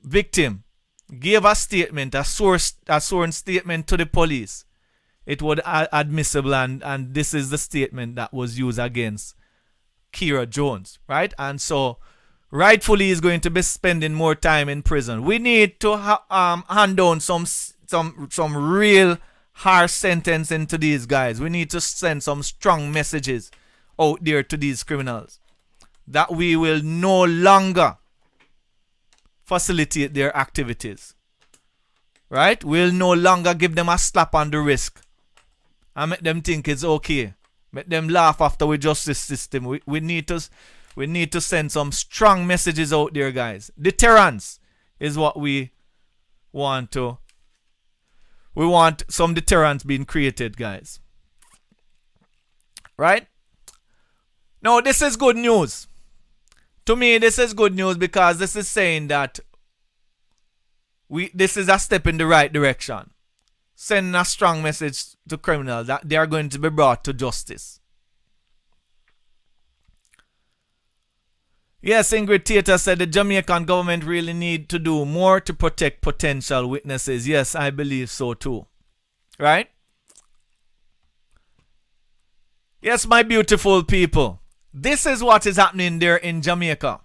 victim gave a statement, a sworn statement to the police, it was admissible, and this is the statement that was used against Kira Jones, right? And so rightfully he's going to be spending more time in prison. We need to hand down some real harsh sentence into these guys. We need to send some strong messages out there to these criminals that we will no longer facilitate their activities. Right? We'll no longer give them a slap on the wrist and make them think it's okay. Make them laugh after the justice system. We need to send some strong messages out there, guys. Deterrence is what we want to. We want some deterrence being created, guys. Right? Now, this is good news. To me, this is good news because this is saying that this is a step in the right direction. Sending a strong message to criminals that they are going to be brought to justice. Yes, Ingrid Theater said the Jamaican government really need to do more to protect potential witnesses. Yes, I believe so too. Right? Yes, my beautiful people. This is what is happening there in Jamaica.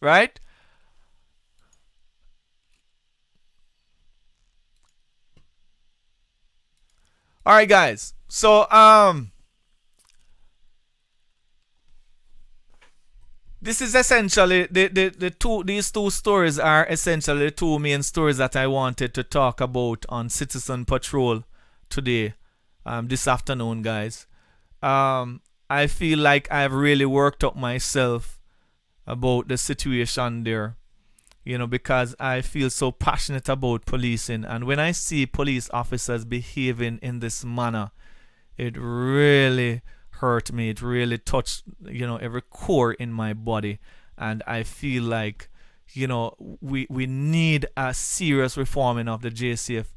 Right? Alright, guys. So, this is essentially these two stories are essentially the two main stories that I wanted to talk about on Citizen Patrol today, this afternoon, guys. I feel like I've really worked up myself about the situation there, because I feel so passionate about policing, and when I see police officers behaving in this manner, it really hurt me. It really touched, every core in my body. And I feel like, we need a serious reforming of the JCF.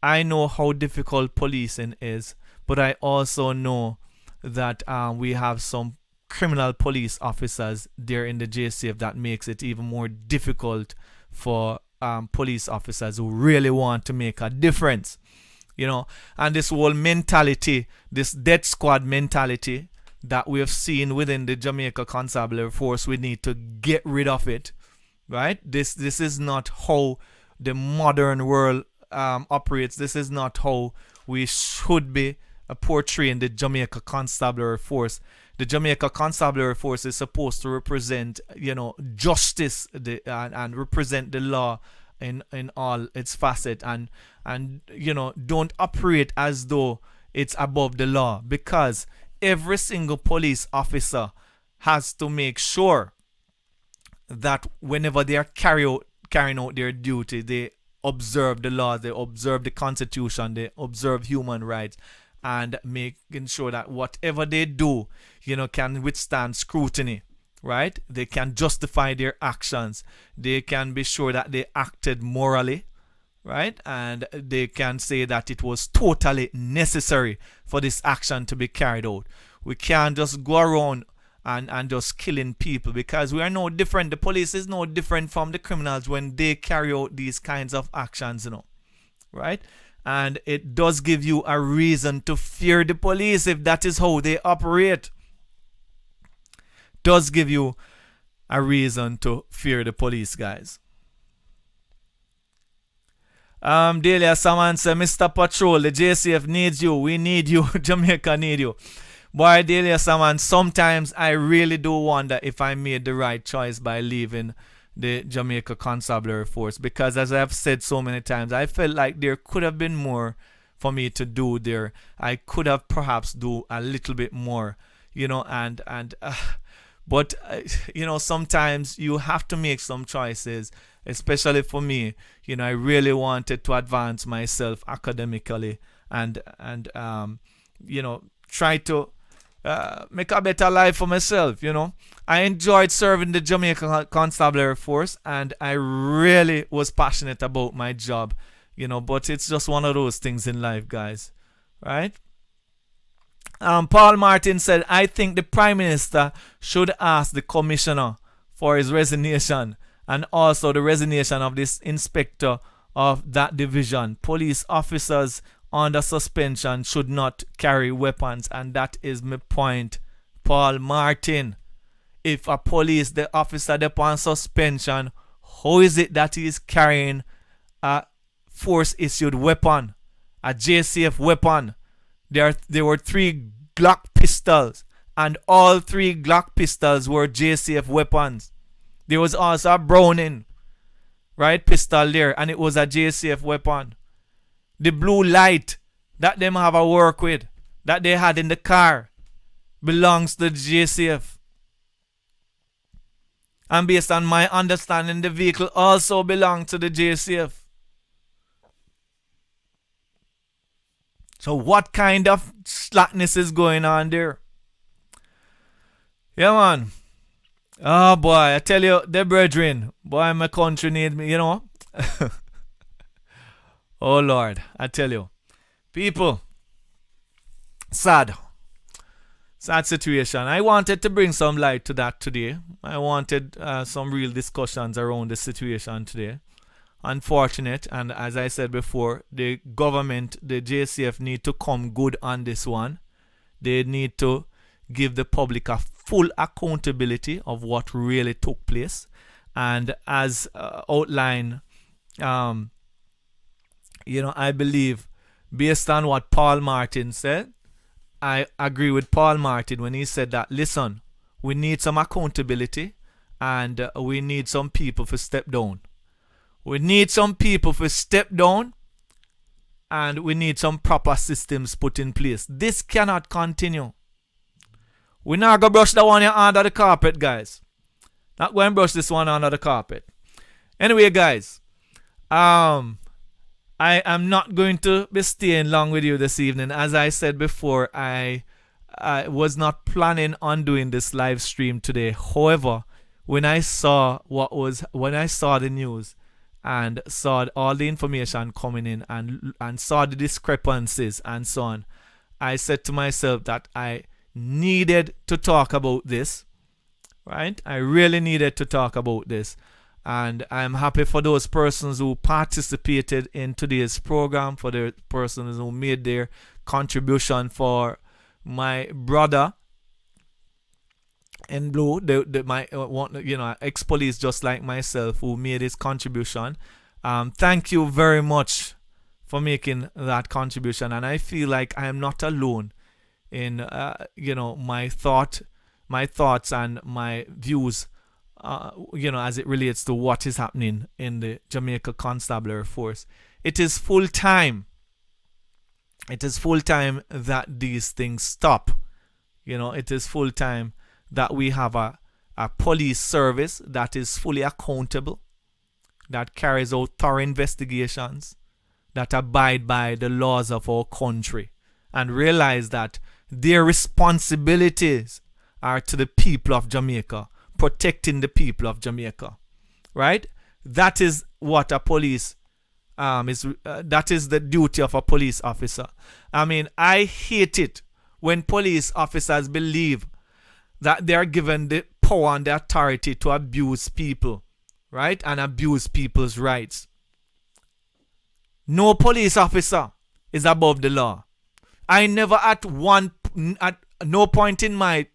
I know how difficult policing is, but I also know that we have some criminal police officers there in the JCF that makes it even more difficult for police officers who really want to make a difference. And this whole mentality, this death squad mentality that we have seen within the Jamaica Constabulary Force, we need to get rid of it, right? This is not how the modern world operates. This is not how we should be portraying the Jamaica Constabulary Force. The Jamaica Constabulary Force is supposed to represent, justice and represent the law in all its facets, and don't operate as though it's above the law, because every single police officer has to make sure that whenever they are carrying out their duty, they observe the laws, they observe the Constitution, they observe human rights, and making sure that whatever they do, can withstand scrutiny, right? They can justify their actions. They can be sure that they acted morally, right? And they can say that it was totally necessary for this action to be carried out. We can't just go around and just killing people, because we are no different. The police is no different from the criminals when they carry out these kinds of actions, right? And it does give you a reason to fear the police if that is how they operate. Does give you a reason to fear the police, guys. Delia Saman said, Mr. Patrol, the JCF needs you. We need you. Jamaica need you. Boy, Delia Saman, sometimes I really do wonder if I made the right choice by leaving the Jamaica Constabulary Force, because as I've said so many times, I felt like there could have been more for me to do there. I could have perhaps do a little bit more, but sometimes you have to make some choices, especially for me. I really wanted to advance myself academically and try to make a better life for myself. I enjoyed serving the Jamaica Constabulary Force, and I really was passionate about my job, but it's just one of those things in life, guys, right? Paul Martin said, I think the Prime Minister should ask the Commissioner for his resignation, and also the resignation of this inspector of that division. Police officers under suspension should not carry weapons, and that is my point, Paul Martin. If a police officer upon suspension, how is it that he is carrying a force-issued weapon, a JCF weapon? There were 3 Glock pistols, and all 3 Glock pistols were JCF weapons. There was also a Browning, right, pistol there, and it was a JCF weapon. The blue light that them have a work with, that they had in the car, belongs to the JCF. And based on my understanding, the vehicle also belonged to the JCF. So what kind of slackness is going on there? Yeah, man. Oh, boy, I tell you, the brethren, boy, my country need me, Oh, Lord, I tell you. People, sad situation. I wanted to bring some light to that today. I wanted some real discussions around the situation today. Unfortunate, and as I said before, the government, the JCF, need to come good on this one. They need to give the public a full accountability of what really took place. And as outlined, I believe, based on what Paul Martin said, I agree with Paul Martin when he said that, listen, we need some accountability, and we need some people to step down. We need some people to step down, and we need some proper systems put in place. This cannot continue. We're not going to brush that one under the carpet, guys. Not going to brush this one under the carpet. Anyway, guys, I am not going to be staying long with you this evening. As I said before, I was not planning on doing this live stream today. However, when I saw the news and saw all the information coming in and saw the discrepancies and so on, I said to myself that I needed to talk about this, right? I really needed to talk about this. And I'm happy for those persons who participated in today's program, for the persons who made their contribution, for my brother in blue, my ex-police just like myself, who made his contribution. Thank you very much for making that contribution, and I feel like I am not alone in my thoughts and my views, as it relates to what is happening in the Jamaica Constabulary Force. It is full time. It is full time that these things stop. It is full time that we have a police service that is fully accountable, that carries out thorough investigations, that abide by the laws of our country, and realize that their responsibilities are to the people of Jamaica, protecting the people of Jamaica, right? That is what a police that is the duty of a police officer. I mean, I hate it when police officers believe that they are given the power and the authority to abuse people, right? And abuse people's rights. No police officer is above the law. I never at no point in my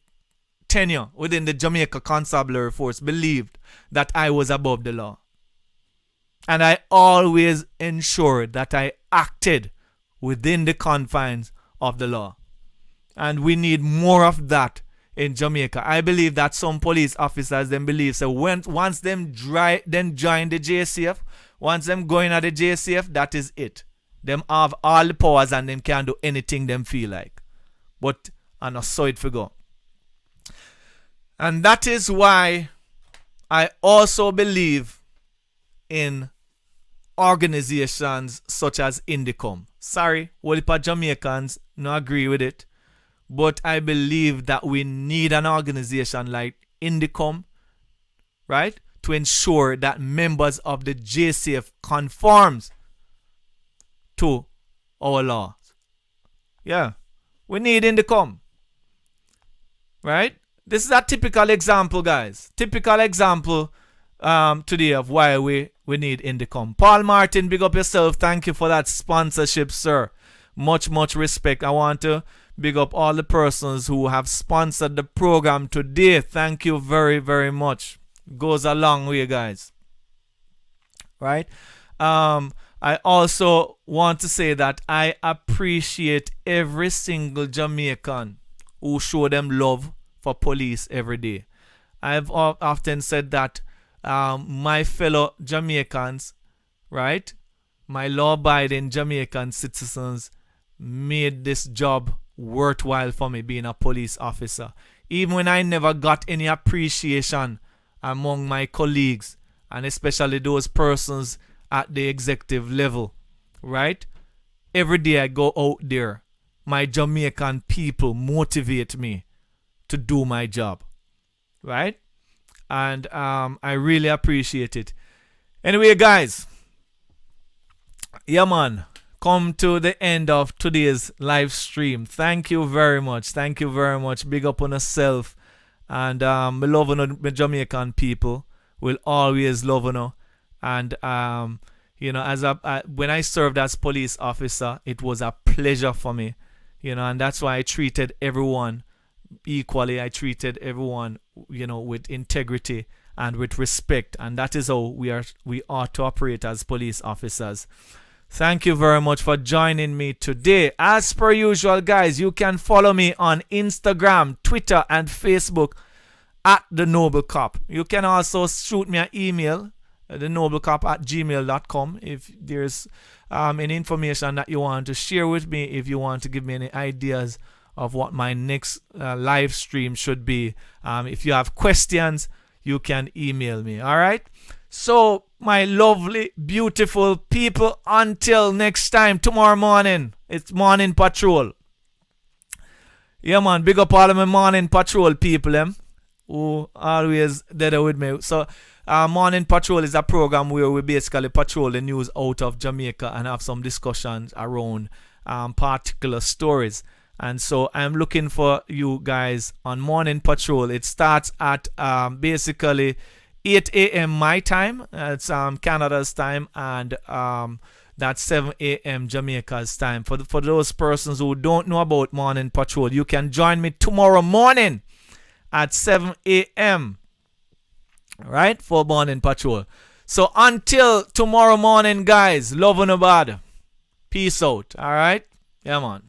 tenure within the Jamaica Constabulary Force believed that I was above the law. And I always ensured that I acted within the confines of the law. And we need more of that in Jamaica. I believe that some police officers then believe so once them join the JCF, once them going at the JCF, that is it. Them have all the powers and them can do anything them feel like. But I not saw it for go. And that is why I also believe in organizations such as Indicom. Sorry, whole heap of Jamaicans no agree with it. But I believe that we need an organization like Indicom, right, to ensure that members of the JCF conforms to our laws. Yeah, we need Indicom, right? This is a typical example, guys. Typical example today of why we need Indicom. Paul Martin, big up yourself. Thank you for that sponsorship, sir. Much respect. I want to big up all the persons who have sponsored the program today. Thank you very much. Goes a long way, guys. Right? I also want to say that I appreciate every single Jamaican who show them love for police every day. I've often said that my fellow Jamaicans, right, my law-abiding Jamaican citizens made this job worthwhile for me, being a police officer. Even when I never got any appreciation among my colleagues, and especially those persons at the executive level, right? Every day I go out there, my Jamaican people motivate me to do my job, right? And I really appreciate it. Anyway, guys, yeah, man, come to the end of today's live stream. Thank you very much. Thank you very much. Big up on yourself. And I love my Jamaican people. Will always love you. And as when I served as police officer, it was a pleasure for me. And that's why I treated everyone equally. I treated everyone, with integrity and with respect. And that is how we ought to operate as police officers. Thank you very much for joining me today. As per usual, guys, you can follow me on Instagram, Twitter, and Facebook at The Noble Cop. You can also shoot me an email, thenoblecop@gmail.com, if there's any information that you want to share with me, if you want to give me any ideas of what my next live stream should be. If you have questions, you can email me. All right? So, my lovely, beautiful people, until next time, tomorrow morning, it's Morning Patrol. Yeah, man, big up all of my Morning Patrol people, who always there with me. So, Morning Patrol is a program where we basically patrol the news out of Jamaica and have some discussions around particular stories. And so I'm looking for you guys on Morning Patrol. It starts at basically 8 a.m. my time. It's Canada's time, and that's 7 a.m. Jamaica's time. For those persons who don't know about Morning Patrol, you can join me tomorrow morning at 7 a.m. Right, for Morning Patrol. So until tomorrow morning, guys, love and bad. Peace out. All right, yeah, man.